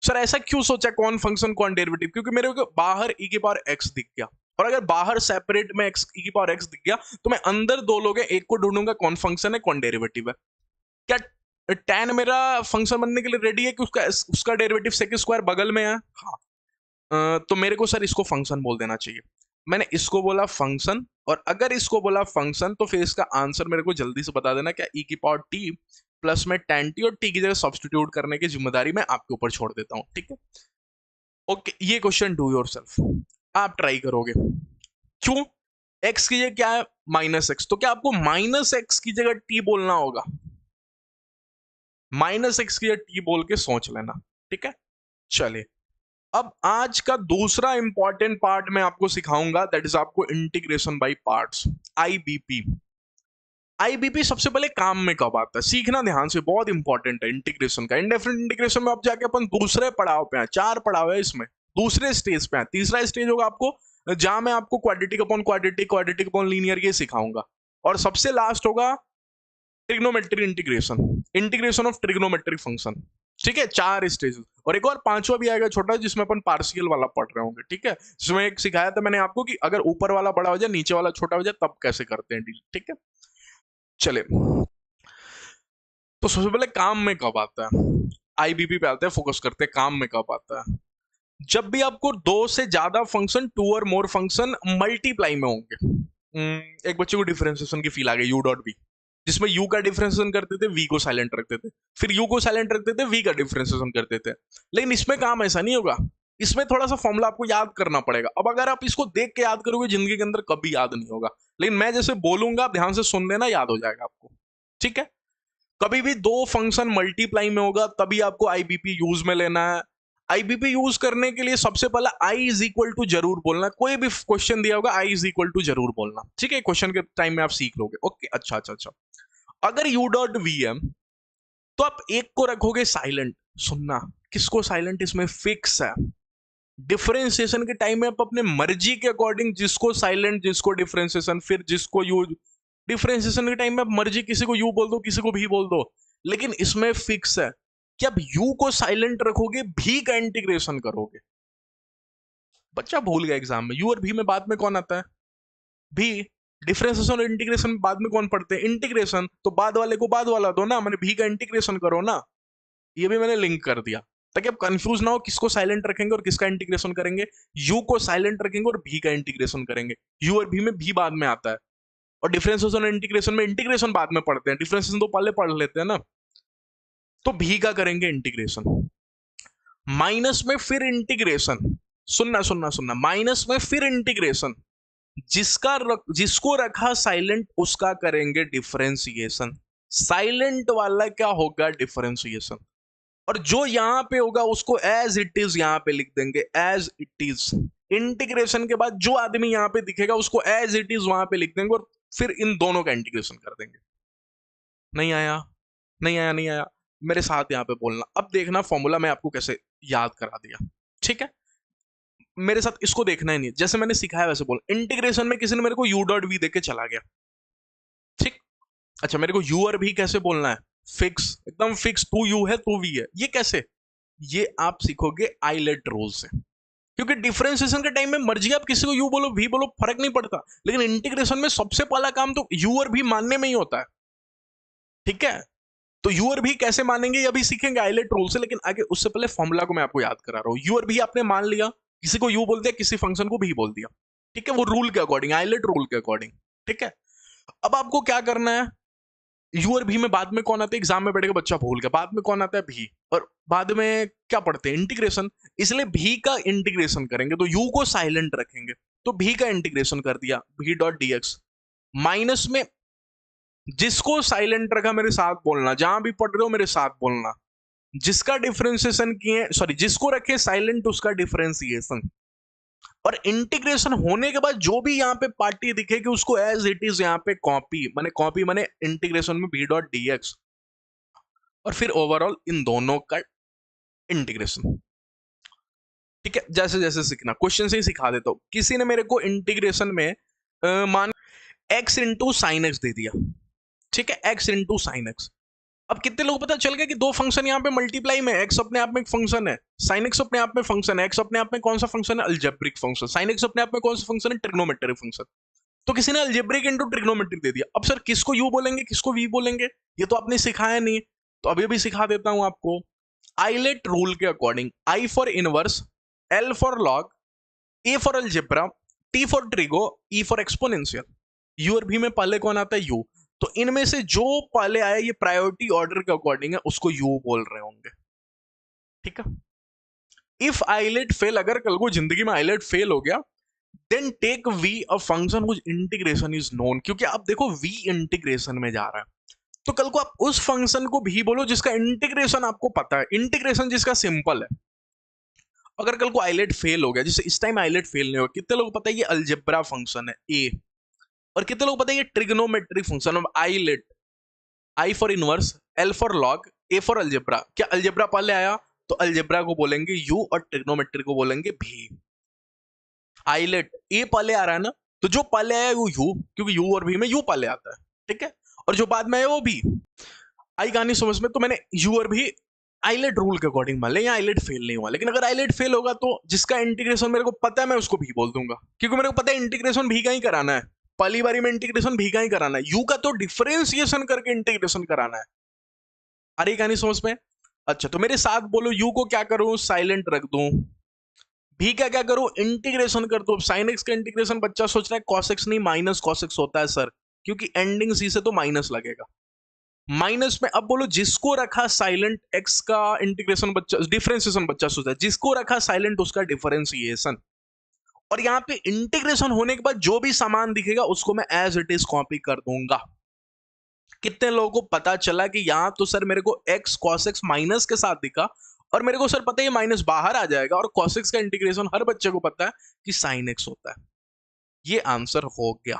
सर ऐसा क्यों सोचा कौन फंक्शन कौन डेरिवेटिव? क्योंकि मेरे को बाहर e की पावर x दिख गया, और अगर बाहर सेपरेट में x e की पावर x दिख गया, तो मैं अंदर दो लोग हैं, एक को ढूंढूंगा कौन फंक्शन है कौन डेरिवेटिव है। क्या tan मेरा फंक्शन बनने के लिए रेडी है कि उसका डेरिवेटिव सेक स्क्वायर बगल में है? हाँ, तो मेरे को सर इसको फंक्शन बोल देना चाहिए। मैंने इसको बोला फंक्शन, और अगर इसको बोला फंक्शन तो फिर इसका आंसर मेरे को जल्दी से बता देना, क्या e की पावर t प्लस में tan t और t की जगह सब्सटीट्यूट करने की जिम्मेदारी मैं आपके ऊपर छोड़ देता हूं। ठीक है, ओके, ये क्वेश्चन डू योरसेल्फ, आप ट्राई करोगे। क्यों? x की जगह क्या है माइनस एक्स, तो क्या आपको माइनस एक्स की जगह t बोलना होगा? माइनस एक्स की जगह t बोल के सोच लेना। ठीक है, चलिए अब आज का दूसरा इंपॉर्टेंट पार्ट मैं आपको सिखाऊंगा, दैट इज आपको integration by parts, IBP. IBP सबसे पहले काम में कब आता है, सीखना ध्यान से, बहुत इंपॉर्टेंट है इंटीग्रेशन का। इंडेफिनिट इंटीग्रेशन में आप जाके अपन दूसरे पड़ाव पे हैं, 4 पड़ाव है इसमें, दूसरे स्टेज पे हैं। तीसरा स्टेज होगा आपको जहां मैं आपको quadratic upon quadratic, quadratic upon linear ये सिखाऊंगा, और सबसे लास्ट होगा trigonometry integration, integration of trigonometric function. ठीक है, 4 स्टेजेस, और एक और पांचवा भी आएगा छोटा, जिसमें अपन पार्शियल वाला पढ़ रहे होंगे। ठीक है, जिसमें एक सिखाया था मैंने आपको कि अगर ऊपर वाला बड़ा हो जाए नीचे वाला छोटा हो जाए तब कैसे करते हैं डील। ठीक है, चले तो सबसे पहले काम में कब आता है, आईबीपी पे आते हैं, फोकस करते हैं काम में कब आता है। जब भी आपको 2 से ज्यादा फंक्शन, 2 और मोर फंक्शन मल्टीप्लाई में होंगे। एक बच्चे को डिफरेंशिएशन की फील आ गई, यू डॉट वी, जिसमें u का डिफरेंशिएशन करते थे, v को साइलेंट रखते थे, फिर u को साइलेंट रखते थे, v का डिफरेंशिएशन करते थे। लेकिन इसमें काम ऐसा नहीं होगा, इसमें थोड़ा सा फॉर्मूला आपको याद करना पड़ेगा। अब अगर आप इसको देख के याद करोगे जिंदगी के अंदर कभी याद नहीं होगा, लेकिन मैं जैसे बोलूंगा आप ध्यान से सुन लेना, याद हो जाएगा आपको। ठीक है, कभी भी 2 फंक्शन मल्टीप्लाई में होगा तभी आपको आईबीपी यूज में लेना है। आईबीपी यूज करने के लिए सबसे पहला i इज इक्वल टू जरूर बोलना, कोई भी क्वेश्चन दिया होगा i इज इक्वल टू जरूर बोलना। ठीक है, क्वेश्चन के टाइम में आप सीख लोगे। ओके, अच्छा अच्छा अच्छा, अगर u डॉट वी है तो आप एक को रखोगे साइलेंट। सुनना, किसको साइलेंट? इसमें फिक्स है। डिफरेंशिएशन के टाइम में आप अपने मर्जी के अकॉर्डिंग जिसको साइलेंट, जिसको डिफरेंशिएशन, फिर जिसको यू। डिफरेंशिएशन के टाइम में आप मर्जी किसी को यू बोल दो, किसी को भी बोल दो, लेकिन इसमें फिक्स है कि आप यू को साइलेंट रखोगे, भी का इंटीग्रेशन करोगे। बच्चा भूल गया एग्जाम में, यू और भी में बाद में कौन आता है? भी। डिफरेंशिएशन और इंटीग्रेशन बाद में कौन पढ़ते हैं? इंटीग्रेशन। तो बाद वाले को बाद वाला दो ना, मैंने भी का इंटीग्रेशन करो ना, ये भी मैंने लिंक कर दिया ताकि आप कंफ्यूज ना हो किसको साइलेंट रखेंगे और किसका इंटीग्रेशन करेंगे। यू को साइलेंट रखेंगे और भी का इंटीग्रेशन करेंगे, यू और भी में भी बाद में आता है। और डिफरेंशिएशन और इंटीग्रेशन में इंटीग्रेशन बाद में पढ़ते हैं, डिफरेंशिएशन तो पहले पढ़ लेते हैं ना। तो भी का करेंगे इंटीग्रेशन, माइनस में फिर इंटीग्रेशन, सुनना सुनना सुनना, माइनस में फिर इंटीग्रेशन, जिसको रखा साइलेंट उसका करेंगे डिफरेंशिएशन। साइलेंट वाला क्या होगा, डिफरेंशिएशन। और जो यहां पे होगा उसको एज इट इज यहां पे लिख देंगे, एज इट इज। इंटीग्रेशन के बाद जो आदमी यहां पे दिखेगा उसको एज इट इज वहां पे लिख देंगे और फिर इन दोनों का इंटीग्रेशन कर देंगे। नहीं आया, नहीं आया, नहीं आया, मेरे साथ यहां पे बोलना। अब देखना फॉर्मूला मैं आपको कैसे याद करा दिया, ठीक है। मेरे साथ इसको देखना ही नहीं, जैसे मैंने सिखाया वैसे बोल। इंटीग्रेशन में किसी ने मेरे को यू डॉट वी देके चला गया, ठीक। अच्छा, मेरे को यू और भी कैसे बोलना है, फिक्स, एकदम फिक्स, टू यू है टू वी है, ये कैसे, ये आप सीखोगे आइलेट रूल से। क्योंकि डिफरेंशिएशन के टाइम में मर्जी आप किसी को यू बोलो भी बोलो, फर्क नहीं पड़ता, लेकिन इंटीग्रेशन में सबसे पहला काम तो यू और भी मानने में ही होता है, ठीक है। तो यू और भी कैसे मानेंगे ये अभी सीखेंगे आइलेट रूल से, लेकिन आगे उससे पहले फॉर्मूला को मैं आपको याद करा रहा हूं। यू और भी आपने मान लिया, किसी को यू बोल दिया, किसी फंक्शन को भी बोल दिया, ठीक है, वो रूल के अकॉर्डिंग, आइलेट रूल के अकॉर्डिंग, ठीक है। अब आपको क्या करना है, यू और भी में बाद में कौन आता है, एग्जाम में बैठेगा बच्चा भूल गया, बाद में कौन आता है, भी, और बाद में क्या पढ़ते हैं, इंटीग्रेशन। इसलिए भी का इंटीग्रेशन करेंगे तो यू को साइलेंट रखेंगे, तो भी का इंटीग्रेशन कर दिया, भी डॉट डीएक्स। माइनस में जिसको साइलेंट रखा, मेरे साथ बोलना, जहां भी पढ़ रहे हो मेरे साथ बोलना, जिसका डिफरेंशिएशन किए, सॉरी, जिसको रखे साइलेंट उसका डिफरेंशिएशन। और इंटीग्रेशन होने के बाद जो भी यहाँ पे पार्टी दिखेगी उसको एज इट इज यहाँ पे कॉपी माने इंटीग्रेशन में बी डॉट डीएक्स, और फिर ओवरऑल इन दोनों का इंटीग्रेशन, ठीक है। जैसे जैसे सीखना, क्वेश्चन से ही सिखा देता हूं। किसी ने मेरे को इंटीग्रेशन में मान x इंटू साइन एक्स दे दिया, ठीक है, x इंटू साइन एक्स। अब कितने लोग पता चल गया कि दो फंक्शन यहाँ पे मल्टीप्लाई में, x अपने आप में एक फंक्शन है, साइन एक्स अपने आप में फंक्शन है, x अपने आप में कौन सा फंक्शन है, अलजेब्रिक फंक्शन, साइन एक्स अपने आप में कौन सा फंक्शन है, ट्रिग्नोमेट्रिक फंक्शन। तो किसी ने अलजेब्रिक इनटू ट्रिग्नोमेट्रिक दे दिया। अब सर किसको u बोलेंगे, किसको v बोलेंगे, ये तो आपने सिखाया नहीं, तो अभी भी सिखा देता हूं आपको। आइलेट रूल के according, I for inverse, L for log, A for algebra, T for trigo, E for exponential. u और v में पहले कौन आता है, u। तो इनमें से जो पहले आया ये प्रायोरिटी ऑर्डर के अकॉर्डिंग है, उसको यू बोल रहे होंगे, ठीक है। इफ आइलेट फेल, अगर कल को जिंदगी में आइलेट फेल हो गया, then take we a function which integration is known. क्योंकि आप देखो वी इंटीग्रेशन में जा रहा है, तो कल को आप उस फंक्शन को भी बोलो जिसका इंटीग्रेशन आपको पता है, इंटीग्रेशन जिसका सिंपल है। अगर कल को आइलेट फेल हो गया, जैसे इस टाइम आइलेट फेल नहीं होगा, कितने लोग पता है ये अलजेब्रा फंक्शन है ए, और कितने लोग पता है ये ट्रिग्नोमेट्रिक फंक्शन है ILATE, I for inverse, L for log, A for algebra. क्या अलजेब्रा पहले आया, तो अलजेब्रा को बोलेंगे U और ट्रिग्नोमेट्री को बोलेंगे भी। आइलेट A पहले आ रहा है ना, तो जो पहले आया वो U, क्योंकि U और V में U पहले आता है, ठीक है, और जो बाद में आया वो भी। आई कहानी समझ में, तो मैंने U और V आइलेट रूल के अकॉर्डिंग मान ले, यहाँ आइलेट फेल नहीं हुआ। लेकिन अगर आइलेट फेल होगा तो जिसका इंटीग्रेशन मेरे को पता है मैं उसको भी बोल दूंगा, क्योंकि मेरे को पता है इंटीग्रेशन भी का ही कराना है, पहली बारी में इंटीग्रेशन भी का ही कराना है, यू का तो डिफरेंशिएशन करके इंटीग्रेशन कराना है। अरे कहानी समझ में। अच्छा, तो मेरे साथ बोलो, यू को क्या करूं, साइलेंट रख दूं, भी का क्या करूं, इंटीग्रेशन कर दूं। साइन एक्स का इंटीग्रेशन बच्चा सोच रहा है cos x नहीं माइनस cos x होता है सर, क्योंकि एंडिंग सी से तो माइनस लगेगा। माइनस में अब बोलो, जिसको रखा साइलेंट x का इंटीग्रेशन बच्चा, डिफरेंशिएशन बच्चा सोचता है, जिसको रखा साइलेंट उसका डिफरेंशिएशन। और यहाँ पे इंटीग्रेशन होने के बाद जो भी सामान दिखेगा उसको मैं एज इट इज कॉपी कर दूंगा। कितने लोगों को पता चला कि यहां तो सर मेरे को x cos x माइनस के साथ दिखा, और मेरे को सर पता है ये माइनस बाहर आ जाएगा, और cos x का इंटीग्रेशन हर बच्चे को पता है कि sin x होता है। ये आंसर हो गया,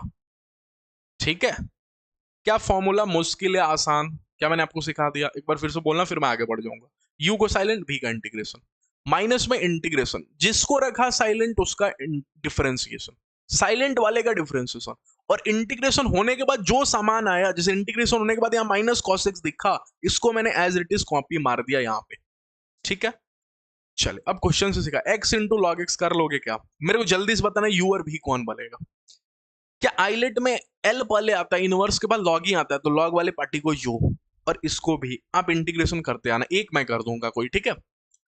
ठीक है। क्या फॉर्मूला मुश्किल है आसान, क्या मैंने आपको सिखा दिया, एक बार फिर से बोलना, फिर मैं आगे बढ़ जाऊंगा। u को साइलेंट, v का इंटीग्रेशन, माइनस में इंटीग्रेशन, जिसको रखा साइलेंट उसका डिफरेंशिएशन, साइलेंट वाले का डिफरेंशिएशन, और इंटीग्रेशन होने के बाद जो सामान आया, जैसे इंटीग्रेशन होने के बाद यहाँ माइनस cos x दिखा, इसको मैंने एज इट इज कॉपी मार दिया यहाँ पे, ठीक है। चले अब क्वेश्चन से सीखा, x इंटू लॉग एक्स कर लोगे क्या, मेरे को जल्दी से बताना u और v कौन बनेगा। क्या आइलेट में l पहले आता है, इनवर्स के बाद लॉग ही आता है, तो लॉग वाले पार्टी को u, और इसको भी आप इंटीग्रेशन करते आना, एक मैं कर दूंगा कोई, ठीक है।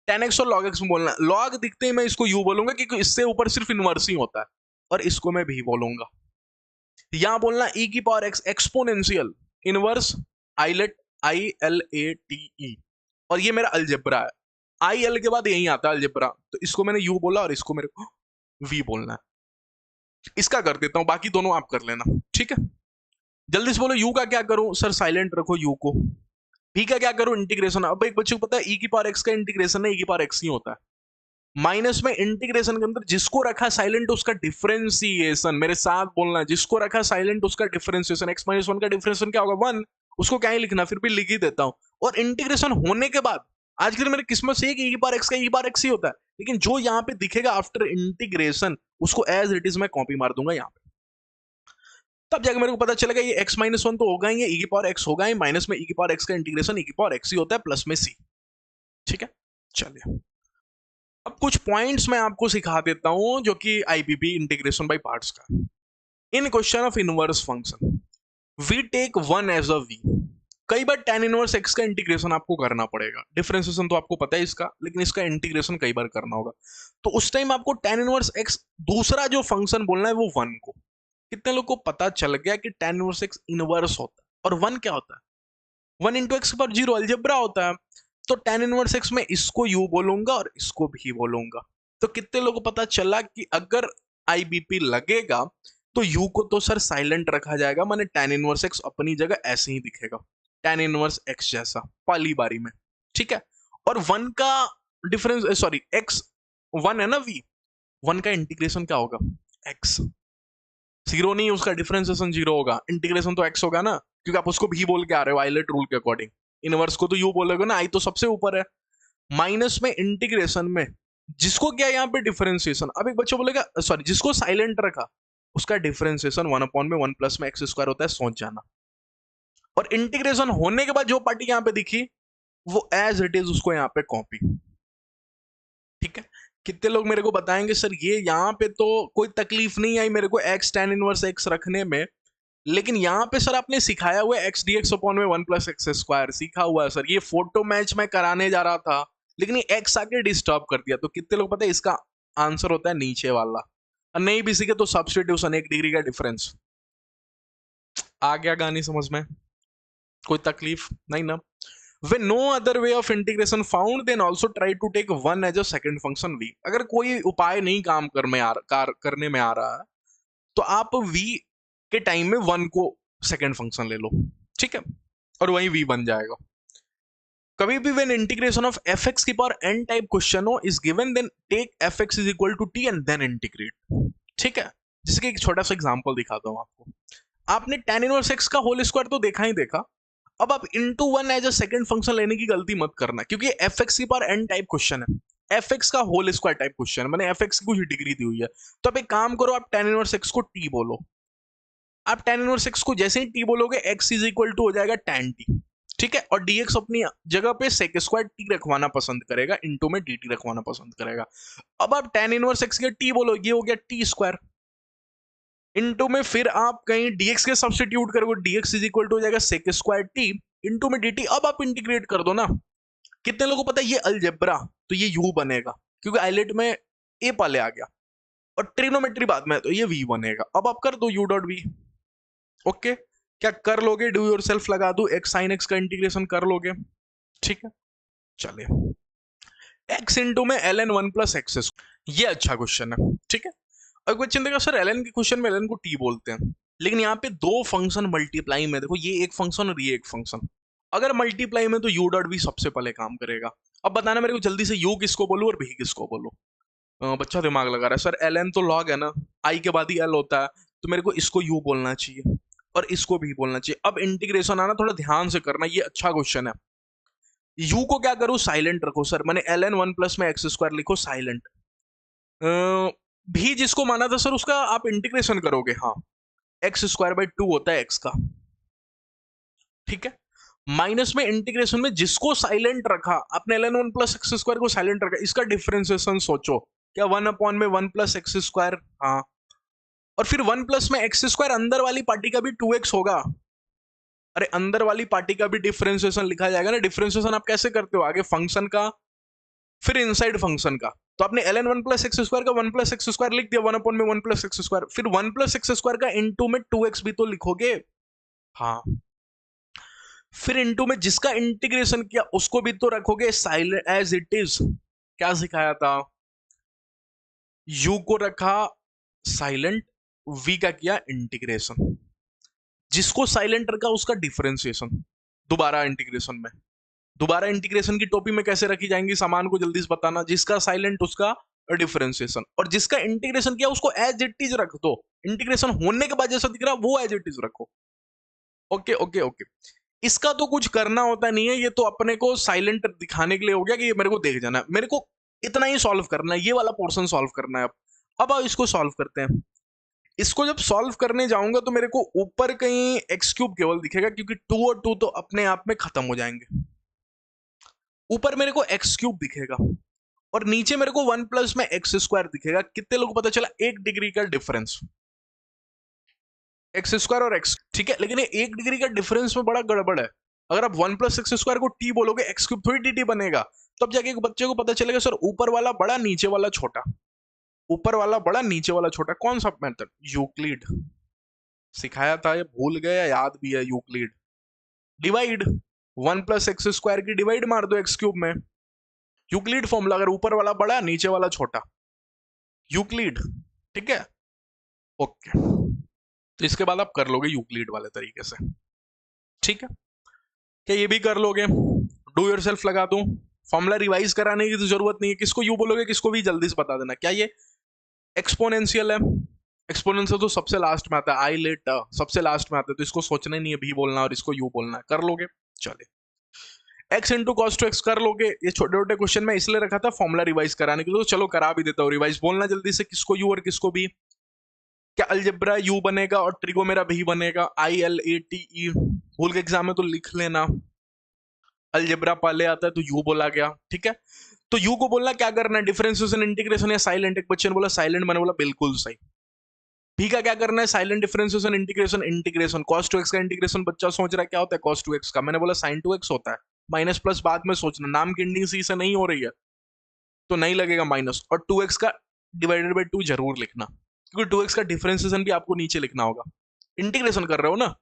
tan x और log x में बोलना, log दिखते ही मैं इसको u बोलूंगा क्योंकि इससे ऊपर सिर्फ इनवर्स ही होता है, और इसको मैं भी बोलूंगा, यहां बोलना e की power x exponential inverse ILATE ILATE, और ये मेरा अलजेब्रा है। IL के बाद यही आता है अलजेब्रा, तो इसको मैंने U बोला और इसको मेरे को V बोलना है। इसका कर देता हूं, बाकी दोनों आप कर लेना, ठीक है। जल्दी से बोलो U का क्या करूं सर, साइलेंट रखो U को। V का क्या करूं, इंटीग्रेशन। अब एक बच्चे को पता है e की पावर x का इंटीग्रेशन है e की पावर x ही होता है। माइनस में इंटीग्रेशन के अंदर जिसको रखा साइलेंट उसका डिफरेंशिएशन, मेरे साथ बोलना, जिसको रखा साइलेंट उसका डिफरेंशिएशन। x माइनस 1 का डिफरेंशिएशन क्या होगा 1, उसको क्या ही लिखना, फिर भी लिख ही देता हूं। और इंटीग्रेशन होने के बाद आज के मेरी किस्मत से कि e बार x का e बार x ही होता है, लेकिन जो यहाँ पे दिखेगा आफ्टर इंटीग्रेशन उसको एज इट इज मैं कॉपी मार दूंगा यहाँ पे। तब जाकर मेरे को पता चलेगा ये x माइनस 1 तो होगा ही, e की पावर x होगा ही, माइनस में e की पावर x का इंटीग्रेशन e की पावर x ही होता है, प्लस में c। ठीक है, चलिए अब कुछ पॉइंट्स मैं आपको सिखा देता हूं जो कि आईबीपी इंटीग्रेशन बाय पार्ट्स का। In question of inverse function we take one as a v. कई बार tan इनवर्स x का इंटीग्रेशन आपको करना पड़ेगा, डिफरेंशिएशन तो आपको पता है इसका, लेकिन इसका इंटीग्रेशन कई बार करना होगा। तो उस टाइम आपको tan इनवर्स x दूसरा जो फंक्शन बोलना है वो 1 को। कितने लोग को पता चल गया कि tan इनवर्स x इनवर्स होता है और 1 क्या होता है, 1 इंटू एक्स पर 0 अलजेब्रा होता है। तो tan इनवर्स x में इसको u बोलूंगा और इसको भी बोलूंगा। तो कितने लोगों को पता चला कि अगर आईबीपी लगेगा तो u को तो सर साइलेंट रखा जाएगा, माने tan इनवर्स x अपनी जगह ऐसे ही दिखेगा, tan इनवर्स x जैसा पहली बारी में, ठीक है। और 1 का डिफरेंस, सॉरी x 1 है ना, v 1 का इंटीग्रेशन क्या होगा x, 0 नहीं, उसका डिफरेंशिएशन 0 होगा, इंटीग्रेशन तो x होगा ना, क्योंकि आप उसको भी बोल के आ रहे हो आइलेट रूल के अकॉर्डिंग। इनवर्स को तो u बोलोगे ना, i तो सबसे ऊपर है। माइनस में इंटीग्रेशन में जिसको क्या यहाँ पे डिफरेंशिएशन, अब एक बच्चा बोलेगा सॉरी जिसको साइलेंट रखा उसका डिफरेंशिएशन 1 अपॉन में 1 प्लस में x स्क्वायर होता है, सोच जाना। और इंटीग्रेशन होने के बाद जो पार्टी यहाँ पे दिखी वो एज इट इज उसको यहाँ पे कॉपी, ठीक है। कितने लोग मेरे को बताएंगे सर ये यहाँ पे तो कोई तकलीफ नहीं आई मेरे को x tan इनवर्स x रखने में, लेकिन यहाँ पे सर आपने सिखाया हुआ है x dx अपॉन में 1 प्लस एक्स स्क्वायर सीखा हुआ है सर, ये फोटो मैच में कराने जा रहा था लेकिन ये x आके डिस्टर्ब कर दिया। तो कितने लोग पता है इसका आंसर होता है नीचे वाला, और नहीं भी सीखे तो सब्स्टिट्यूशन 1 डिग्री का डिफरेंस। आ गया गानी समझ में, कोई तकलीफ नहीं ना। When no other way of integration found, then also try to take 1 as a second function v। अगर कोई उपाय नहीं काम करने में आ रहा है तो आप v के टाइम में 1 को सेकंड फंक्शन ले लो, ठीक है, और वही v बन जाएगा। कभी भी when integration of fx की पावर n टाइप क्वेश्चन हो is given, then take fx is equal to t and then integrate, ठीक है। जिसके एक छोटा सा एग्जांपल दिखाता हूं आपको। आपने tan इनवर्स x का होल स्क्वायर तो देखा ही देखा, अब आप into 1 as a second function लेने की गलती मत करना, क्योंकि एफ एक्स की पावर n टाइप क्वेश्चन है, एफ एक्स का होल स्क्वायर टाइप क्वेश्चन है, मैंने एफ एक्स की कुछ डिग्री दी हुई है। तो आप एक काम करो, आप tan इनवर्स x को t बोलो। आप tan इनवर्स x को जैसे ही t बोलोगे x इज इक्वल टू हो जाएगा tan t, ठीक है। और dx अपनी जगह पे sec स्क्वायर t रखवाना पसंद करेगा, इंटू में dt रखवाना पसंद करेगा। अब आप tan इनवर्स x के t बोलो, ये हो गया t स्क्वायर, इंटू में फिर आप कहीं dx के सब्स्टिट्यूट करोगे, dx इज इक्वल टू हो जाएगा sec स्क्वायर t इंटू में dt। अब आप इंटीग्रेट कर दो ना। कितने लोगों को पता है ये अलजेब्रा, तो ये u बनेगा क्योंकि आइलेट में a पहले आ गया, और ट्रिग्नोमेट्री बाद में, तो ये v बनेगा। अब आप कर दो u डॉट v, ओके। क्या कर लोगे, डू योर सेल्फ लगा दो, x साइन x का इंटीग्रेशन कर लोगे, ठीक है। चलिए x इंटू में ln 1 प्लस एक्स, ये अच्छा क्वेश्चन है, ठीक है। अब क्वेश्चन देखो सर ln के क्वेश्चन में ln को t बोलते हैं, लेकिन यहाँ पे दो फंक्शन मल्टीप्लाई में, देखो ये एक फंक्शन और ये एक फंक्शन, अगर मल्टीप्लाई में तो u डॉट v सबसे पहले काम करेगा। अब बताना मेरे को जल्दी से u किसको बोलूं और v किसको बोलूं। बच्चा दिमाग लगा रहा है, सर ln तो log है ना, i के बाद ही l होता है, तो मेरे को इसको u बोलना चाहिए और इसको भी बोलना चाहिए। अब इंटीग्रेशन आना थोड़ा ध्यान से करना, ये अच्छा क्वेश्चन है। u को क्या करूं, साइलेंट रखो सर, मैंने ln 1 प्लस में एक्स स्क्वायर लिखो साइलेंट। भी जिसको माना था सर उसका आप इंटीग्रेशन करोगे, हाँ एक्स स्क्वायर बाई 2 होता है एक्स का, ठीक है। माइनस में इंटीग्रेशन में जिसको साइलेंट रखा आपने ln 1 प्लस एक्स स्क्वायर को साइलेंट रखा, इसका डिफरेंशिएशन सोचो, क्या 1 अपॉन में 1 प्लस एक्स स्क्वायर, हाँ, और फिर 1 प्लस में एक्स स्क्वायर अंदर वाली पार्टी का भी 2x होगा, अरे अंदर वाली पार्टी का भी डिफरेंशिएशन लिखा जाएगा ना। डिफरेंशिएशन आप कैसे करते हो, आगे फंक्शन का फिर इनसाइड फंक्शन का, तो आपने ln 1 प्लस एक्स स्क्वायर का 1 प्लस एक्स स्क्वायर लिख दिया 1 अपॉन में 1 प्लस एक्स स्क्वायर, फिर 1 प्लस एक्स स्क्वायर का इनटू में 2x भी तो लिखोगे। हाँ, फिर इनटू में जिसका इंटीग्रेशन किया उसको भी तो रखोगे साइलेंट एज इट इज। क्या सिखाया था? u को रखा साइलेंट, v का किया इंटीग्रेशन, जिसको साइलेंट रखा उसका डिफरेंशिएशन दोबारा इंटीग्रेशन में। दोबारा इंटीग्रेशन की टॉपिक में कैसे रखी जाएंगी सामान को जल्दी से बताना। जिसका साइलेंट उसका डिफरेंशिएशन, और जिसका इंटीग्रेशन किया उसको एज इट इज रख दो। इंटीग्रेशन होने के बाद जैसा दिख रहा वो एज इट इज रखो। ओके ओके ओके, इसका तो कुछ करना होता नहीं है, ये तो अपने को साइलेंट दिखाने के लिए हो गया कि ये मेरे को देख जाना है, मेरे को इतना ही सॉल्व करना है, ये वाला पोर्शन सॉल्व करना है। अब आओ इसको सॉल्व करते हैं। इसको जब सॉल्व करने जाऊंगा तो मेरे को ऊपर कहीं एक्स क्यूब केवल दिखेगा, क्योंकि 2 और 2 तो अपने आप में खत्म हो जाएंगे। ऊपर मेरे को एक्स क्यूब दिखेगा और नीचे मेरे को 1 प्लस में एक्स स्क्वायर दिखेगा। कितने लोगों को पता चला? 1 डिग्री का डिफरेंस, एक्स स्क्वायर और एक्स, ठीक है। लेकिन ये 1 डिग्री का डिफरेंस में बड़ा गड़बड़ है। अगर आप 1 प्लस एक्स स्क्वायर को टी बोलोगे, एक्स क्यूब थोड़ी टी बनेगा। तब जाके एक बच्चे को पता चलेगा सर ऊपर वाला बड़ा नीचे वाला छोटा, ऊपर वाला बड़ा नीचे वाला छोटा। कौन सा मेथड? यूक्लिड सिखाया था, ये भूल गए या याद भी है? Euclid divide, 1 plus x square की डिवाइड मार दो एक्स क्यूब में। यूक्लिड फॉर्मूला, अगर ऊपर वाला बड़ा नीचे वाला छोटा, यूक्लिड, ठीक है। ओके, तो इसके बाद आप कर लोगे यूक्लिड वाले तरीके से, ठीक है। क्या ये भी कर लोगे? डू योरसेल्फ लगा दूं, फॉर्मूला रिवाइज कराने की तो जरूरत नहीं है। किसको यू बोलोगे, किसको भी जल्दी से बता देना। क्या ये एक्सपोनेंशियल है? एक्सपोनेंशियल तो सबसे लास्ट में आता है, आई लेट सबसे लास्ट में आता है, तो इसको सोचना ही नहीं है भी बोलना और इसको यू बोलना है। कर लोगे? चले, x into cos two x कर लोगे। ये छोटे छोटे क्वेश्चन में इसलिए रखा था फॉर्मूला रिवाइज कराने के लिए, तो चलो करा भी देता हूँ रिवाइज। बोलना जल्दी से किसको यू और किसको भी। क्या अलजेब्रा यू बनेगा और ट्रिगो मेरा भी बनेगा, ILATE। भूल के एग्जाम में तो लिख लेना, अलजेब्रा पहले आता है तो यू बोला गया, ठीक है। तो यू को बोलना क्या करना है, डिफरेंशिएशन, इंटीग्रेशन या साइलेंट। एक बच्चे ने बोला साइलेंट, मैंने बोला बिल्कुल सही। भी का क्या करना है, silent, differentiation, integration. Integration cos two x का इंटीग्रेशन, बच्चा सोच रहा है क्या होता है कॉस टू एक्स का, मैंने बोला साइन टू एक्स होता है। माइनस प्लस बाद में सोचना, नाम की एंडिंग सी से नहीं हो रही है तो नहीं लगेगा माइनस। और 2x का डिवाइडेड बाई 2 जरूर लिखना, क्योंकि 2x का डिफरेंशिएशन भी आपको नीचे लिखना होगा। इंटीग्रेशन कर रहे हो ना।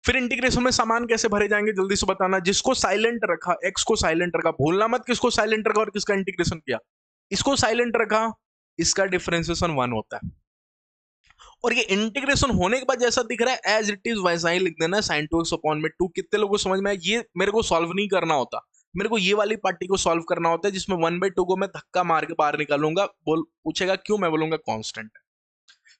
फिर इंटीग्रेशन में सामान कैसे भरे जाएंगे जल्दी से बताना। जिसको साइलेंट रखा, एक्स को साइलेंट रखा, भूलना मत किसको साइलेंट रखा और किसका इंटीग्रेशन किया। इसको साइलेंट रखा, इसका डिफरेंशिएशन 1 होता है। और ये इंटीग्रेशन होने के बाद जैसा दिख रहा है एज इट इज वैसा ही लिख देना, साइन टू एक्स अपॉन में 2। कितने लोगों को समझ में आया? ये मेरे को सॉल्व नहीं करना होता, मेरे को ये वाली पार्टी को सॉल्व करना होता है जिसमें 1/2 को मैं धक्का मार के बाहर निकालूंगा। बोल पूछेगा क्यों, मैं बोलूंगा कांस्टेंट है।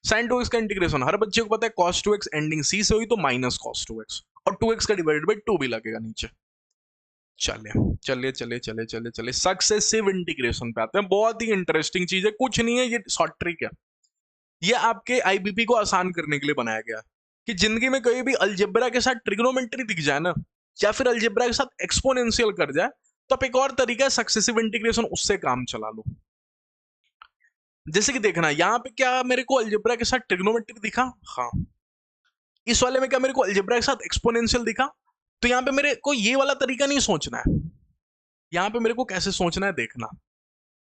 साइन टू एक्स का इंटीग्रेशन हर बच्चे को पता है, cos 2x एंडिंग सी से हुई तो माइनस cos 2x, और 2x का डिवाइडेड बाई 2 भी लगेगा नीचे। चलिए चलिए चलिए चलिए चलिए चलिए सक्सेसिव इंटीग्रेशन पे आते हैं। बहुत ही इंटरेस्टिंग चीज है, कुछ नहीं है, ये शॉर्ट ट्रिक है। ये आपके IBP को आसान करने के लिए बनाया गया कि जिंदगी में कहीं भी अलजेब्रा के साथ ट्रिग्नोमेट्री दिख जाए ना, या फिर अलजेब्रा के साथ एक्सपोनेंशियल कर जाए, तो आप एक और तरीका है सक्सेसिव इंटीग्रेशन, उससे काम चला लो। जैसे कि देखना, यहाँ पे क्या मेरे को अलजेब्रा के साथ ट्रिग्नोमेट्री दिखा? हाँ। इस वाले में क्या मेरे को अलजेब्रा के साथ एक्सपोनेंशियल दिखा? तो यहाँ पे मेरे को ये वाला तरीका नहीं सोचना है, यहाँ पे मेरे को कैसे सोचना है देखना।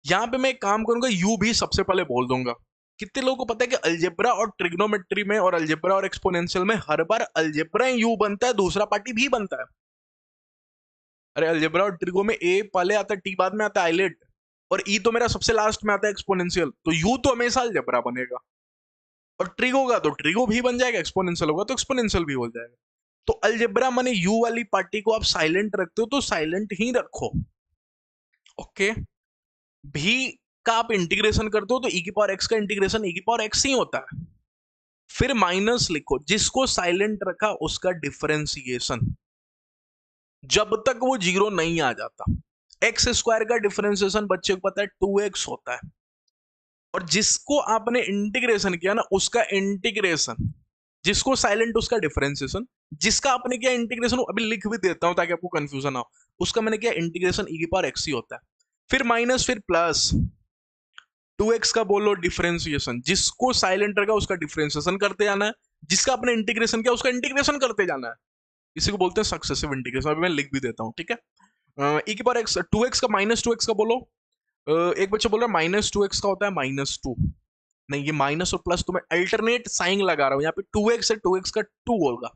यहाँ पे मैं एक काम करूंगा, यू भी सबसे पहले बोल दूंगा। कितने लोगों को पता है कि अलजेब्रा और ट्रिग्नोमेट्री में और अलजेब्रा और एक्सपोनेंशियल में हर बार अलजेब्रा यू बनता है, दूसरा पार्टी भी बनता है। अरे अलजेब्रा और ट्रिगो में ए पहले आता है, टी बाद में आता है, आइलेट, और ई तो मेरा सबसे लास्ट में आता है एक्सपोनेंशियल। तो यू तो हमेशा अलजेब्रा बनेगा, और ट्रिगो होगा तो ट्रिगो भी बन जाएगा, एक्सपोनेंशियल होगा तो एक्सपोनेंशियल भी हो जाएगा। तो अलजेब्रा माने यू वाली पार्टी को आप साइलेंट रखते हो तो साइलेंट ही रखो। ओके, भी का आप इंटीग्रेशन करते हो तो ई की पावर एक्स का इंटीग्रेशन ई की पावर एक्स ही होता है। फिर माइनस लिखो, जिसको साइलेंट रखा उसका डिफरेंशिएशन, जब तक वो 0 नहीं आ जाता। एक्स स्क्वायर का डिफरेंशिएशन बच्चे को पता है 2x होता है, और जिसको आपने इंटीग्रेशन किया ना उसका इंटीग्रेशन, जिसको साइलेंट उसका डिफरेंशिएशन, जिसका आपने किया इंटीग्रेशन, अभी लिख भी देता हूं ताकि आपको कंफ्यूजन ना हो, उसका मैंने किया इंटीग्रेशन ई की पावर एक्स ही होता है। फिर माइनस, फिर प्लस, 2x का बोलो डिफरेंशिएशन, जिसको साइलेंट रखा उसका डिफरेंशिएशन करते जाना है, जिसका आपने इंटीग्रेशन किया उसका इंटीग्रेशन करते जाना है। इसी को बोलते हैं सक्सेसिव इंटीग्रेशन। अभी मैं लिख भी देता हूं, ठीक है। ई की पावर एक्स, 2x का माइनस 2x का बोलो, एक बच्चा बोल रहा है -2x का होता है -2। नहीं, ये माइनस और प्लस तो मैं अल्टरनेट साइन लगा रहा हूं, यहाँ पे 2x है, 2x का 2 होगा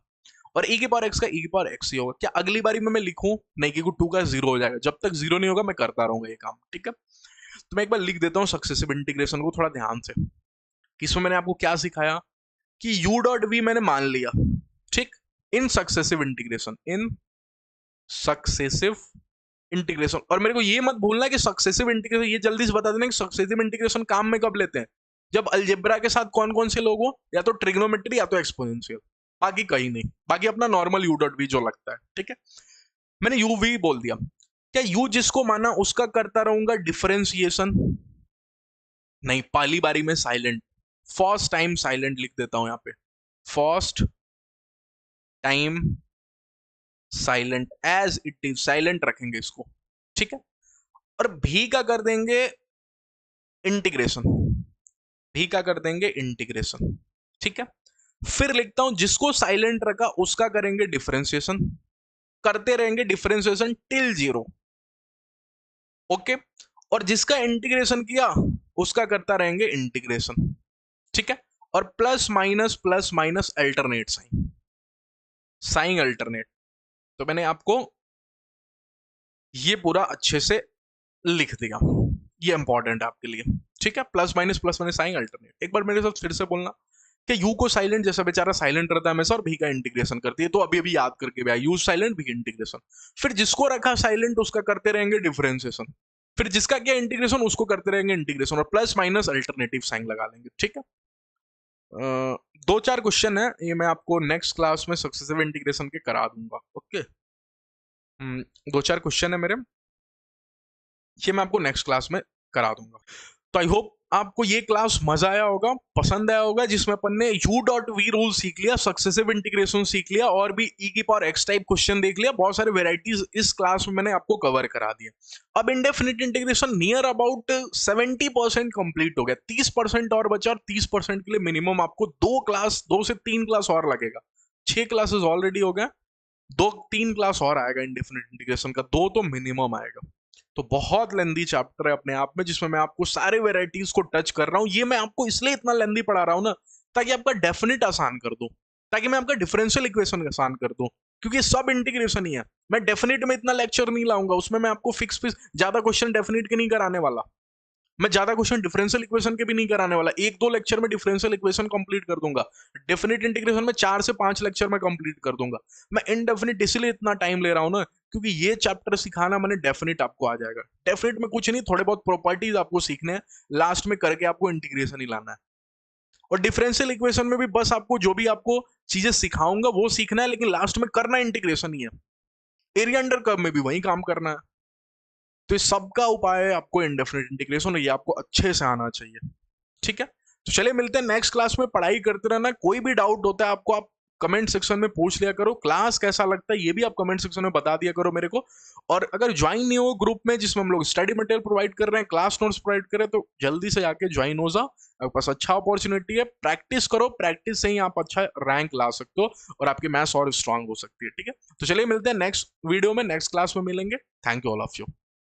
और e की पावर x का e की पावर x ही होगा। क्या अगली बारी में मैं लिखूं? नहीं, क्योंकि 2 का 0 हो जाएगा। जब तक 0 नहीं होगा मैं करता रहूंगा ये काम, ठीक है। तो मैं एक बार लिख देता हूँ सक्सेसिव इंटीग्रेशन को थोड़ा ध्यान से। इसमें मैंने आपको क्या सिखाया कि u डॉट v मैंने मान लिया, ठीक, in successive integration, in successive integration. और मेरे को ये मत भूलना कि सक्सेसिव इंटीग्रेशन, ये जल्दी से बता देना कि सक्सेसिव इंटीग्रेशन काम में कब लेते हैं, जब अलजेब्रा के साथ कौन कौन से लोग हो, या तो ट्रिग्नोमेट्री या तो एक्सपोनेंशियल, बाकी कहीं नहीं, बाकी अपना नॉर्मल यू डॉट वी जो लगता है, ठीक है। मैंने यू वी बोल दिया। क्या यू जिसको माना उसका करता रहूंगा डिफरेंशिएशन? नहीं, पहली बारी में साइलेंट, फर्स्ट टाइम साइलेंट लिख देता हूं यहां पे, first time silent, as it is silent रखेंगे इसको, ठीक है। और भी का कर देंगे इंटीग्रेशन, भी का कर देंगे इंटीग्रेशन, ठीक है। फिर लिखता हूं जिसको साइलेंट रखा उसका करेंगे डिफरेंशिएशन, करते रहेंगे डिफरेंशिएशन टिल 0, ओके। और जिसका इंटीग्रेशन किया उसका करता रहेंगे इंटीग्रेशन, ठीक है। और plus minus alternate sign, sign alternate. तो मैंने आपको ये पूरा अच्छे से लिख दिया, ये इंपॉर्टेंट है आपके लिए, ठीक है। Plus minus sign alternate. एक बार मेरे साथ फिर से बोलना कि यू को साइलेंट, जैसा बेचारा साइलेंट रहता है हमेशा, और भी का इंटीग्रेशन करती है, तो अभी अभी याद करके भी यू साइलेंट, भी इंटीग्रेशन। फिर जिसको रखा साइलेंट उसका करते रहेंगे डिफरेंशिएशन, फिर जिसका क्या इंटीग्रेशन उसको करते रहेंगे इंटीग्रेशन, और प्लस माइनस अल्टरनेटिव साइन लगा लेंगे, ठीक है। 2-4 क्वेश्चन है, ये मैं आपको नेक्स्ट क्लास में सक्सेसिव इंटीग्रेशन के करा दूंगा, ओके। 2-4 क्वेश्चन है मेरे, ये मैं आपको नेक्स्ट क्लास में करा दूंगा। तो आई होप आपको ये क्लास मजा आया होगा, पसंद आया होगा, जिसमें अपन ने u डॉट वी रूल सीख लिया, सक्सेसिव इंटीग्रेशन सीख लिया, और भी e की पावर x टाइप क्वेश्चन देख लिया। बहुत सारे वेराइटीज इस क्लास में मैंने आपको कवर करा दिए। अब indefinite integration near about 70% complete हो गया, 30% और बचा, और 30% के लिए मिनिमम आपको 2 से 3 क्लास और लगेगा। 6 क्लासेस ऑलरेडी हो गया, 2-3 क्लास और आएगा इंडेफिनिट इंटीग्रेशन का, 2 तो मिनिमम आएगा। तो बहुत लेंदी चैप्टर है अपने आप में, जिसमें मैं आपको सारे वेराइटीज को टच कर रहा हूं। ये मैं आपको इसलिए इतना लेंदी पढ़ा रहा हूं ना, ताकि आपका डेफिनेट आसान कर दूं, ताकि मैं आपका डिफरेंशियल इक्वेशन आसान कर दूं, क्योंकि सब इंटीग्रेशन ही है। मैं डेफिनेट में इतना लेक्चर नहीं लाऊंगा, उसमें मैं आपको फिक्स ज्यादा क्वेश्चन डेफिनेट के नहीं कराने वाला। मैं ज्यादा क्वेश्चन डिफरेंशियल इक्वेशन के भी नहीं कराने वाला। 1-2 लेक्चर में डिफरेंशियल इक्वेशन कंप्लीट कर दूंगा, डेफिनेट इंटीग्रेशन में 4 से 5 लेक्चर में कंप्लीट कर दूंगा। मैं इनडेफिनिट इसलिए इतना टाइम ले रहा हूं ना, क्योंकि ये चैप्टर सिखाना मैंने डेफिनेट आपको आ जाएगा। डेफिनेट में कुछ नहीं, थोड़े बहुत प्रॉपर्टीज आपको सीखने हैं, लास्ट में करके आपको इंटीग्रेशन ही लाना है। और डिफरेंशियल इक्वेशन में भी बस आपको जो भी आपको चीजें सिखाऊंगा वो सीखना है, लेकिन लास्ट में करना इंटीग्रेशन ही है। एरिया अंडर कर्व में भी वही काम करना है। तो इस सबका उपाय है आपको इंडेफिनिट इंटीग्रेशन, ये आपको अच्छे से आना चाहिए, ठीक है। तो चलिए मिलते हैं नेक्स्ट क्लास में, पढ़ाई करते रहना। कोई भी डाउट होता है आपको, आप कमेंट सेक्शन में पूछ लिया करो। क्लास कैसा लगता है ये भी आप कमेंट सेक्शन में बता दिया करो मेरे को। और अगर ज्वाइन नहीं हो ग्रुप में जिसमें हम लोग स्टडी मटेरियल प्रोवाइड कर रहे हैं, क्लास नोट्स प्रोवाइड कर रहे हैं, तो जल्दी से जाके ज्वाइन हो जाओ। आपके पास अच्छा अपॉर्चुनिटी है, प्रैक्टिस करो, प्रैक्टिस से ही आप अच्छा रैंक ला सकते हो और आपकी मैथ्स और स्ट्रांग हो सकती है, ठीक है। तो चलिए मिलते हैं नेक्स्ट वीडियो में, नेक्स्ट क्लास में मिलेंगे। Thank you all of you.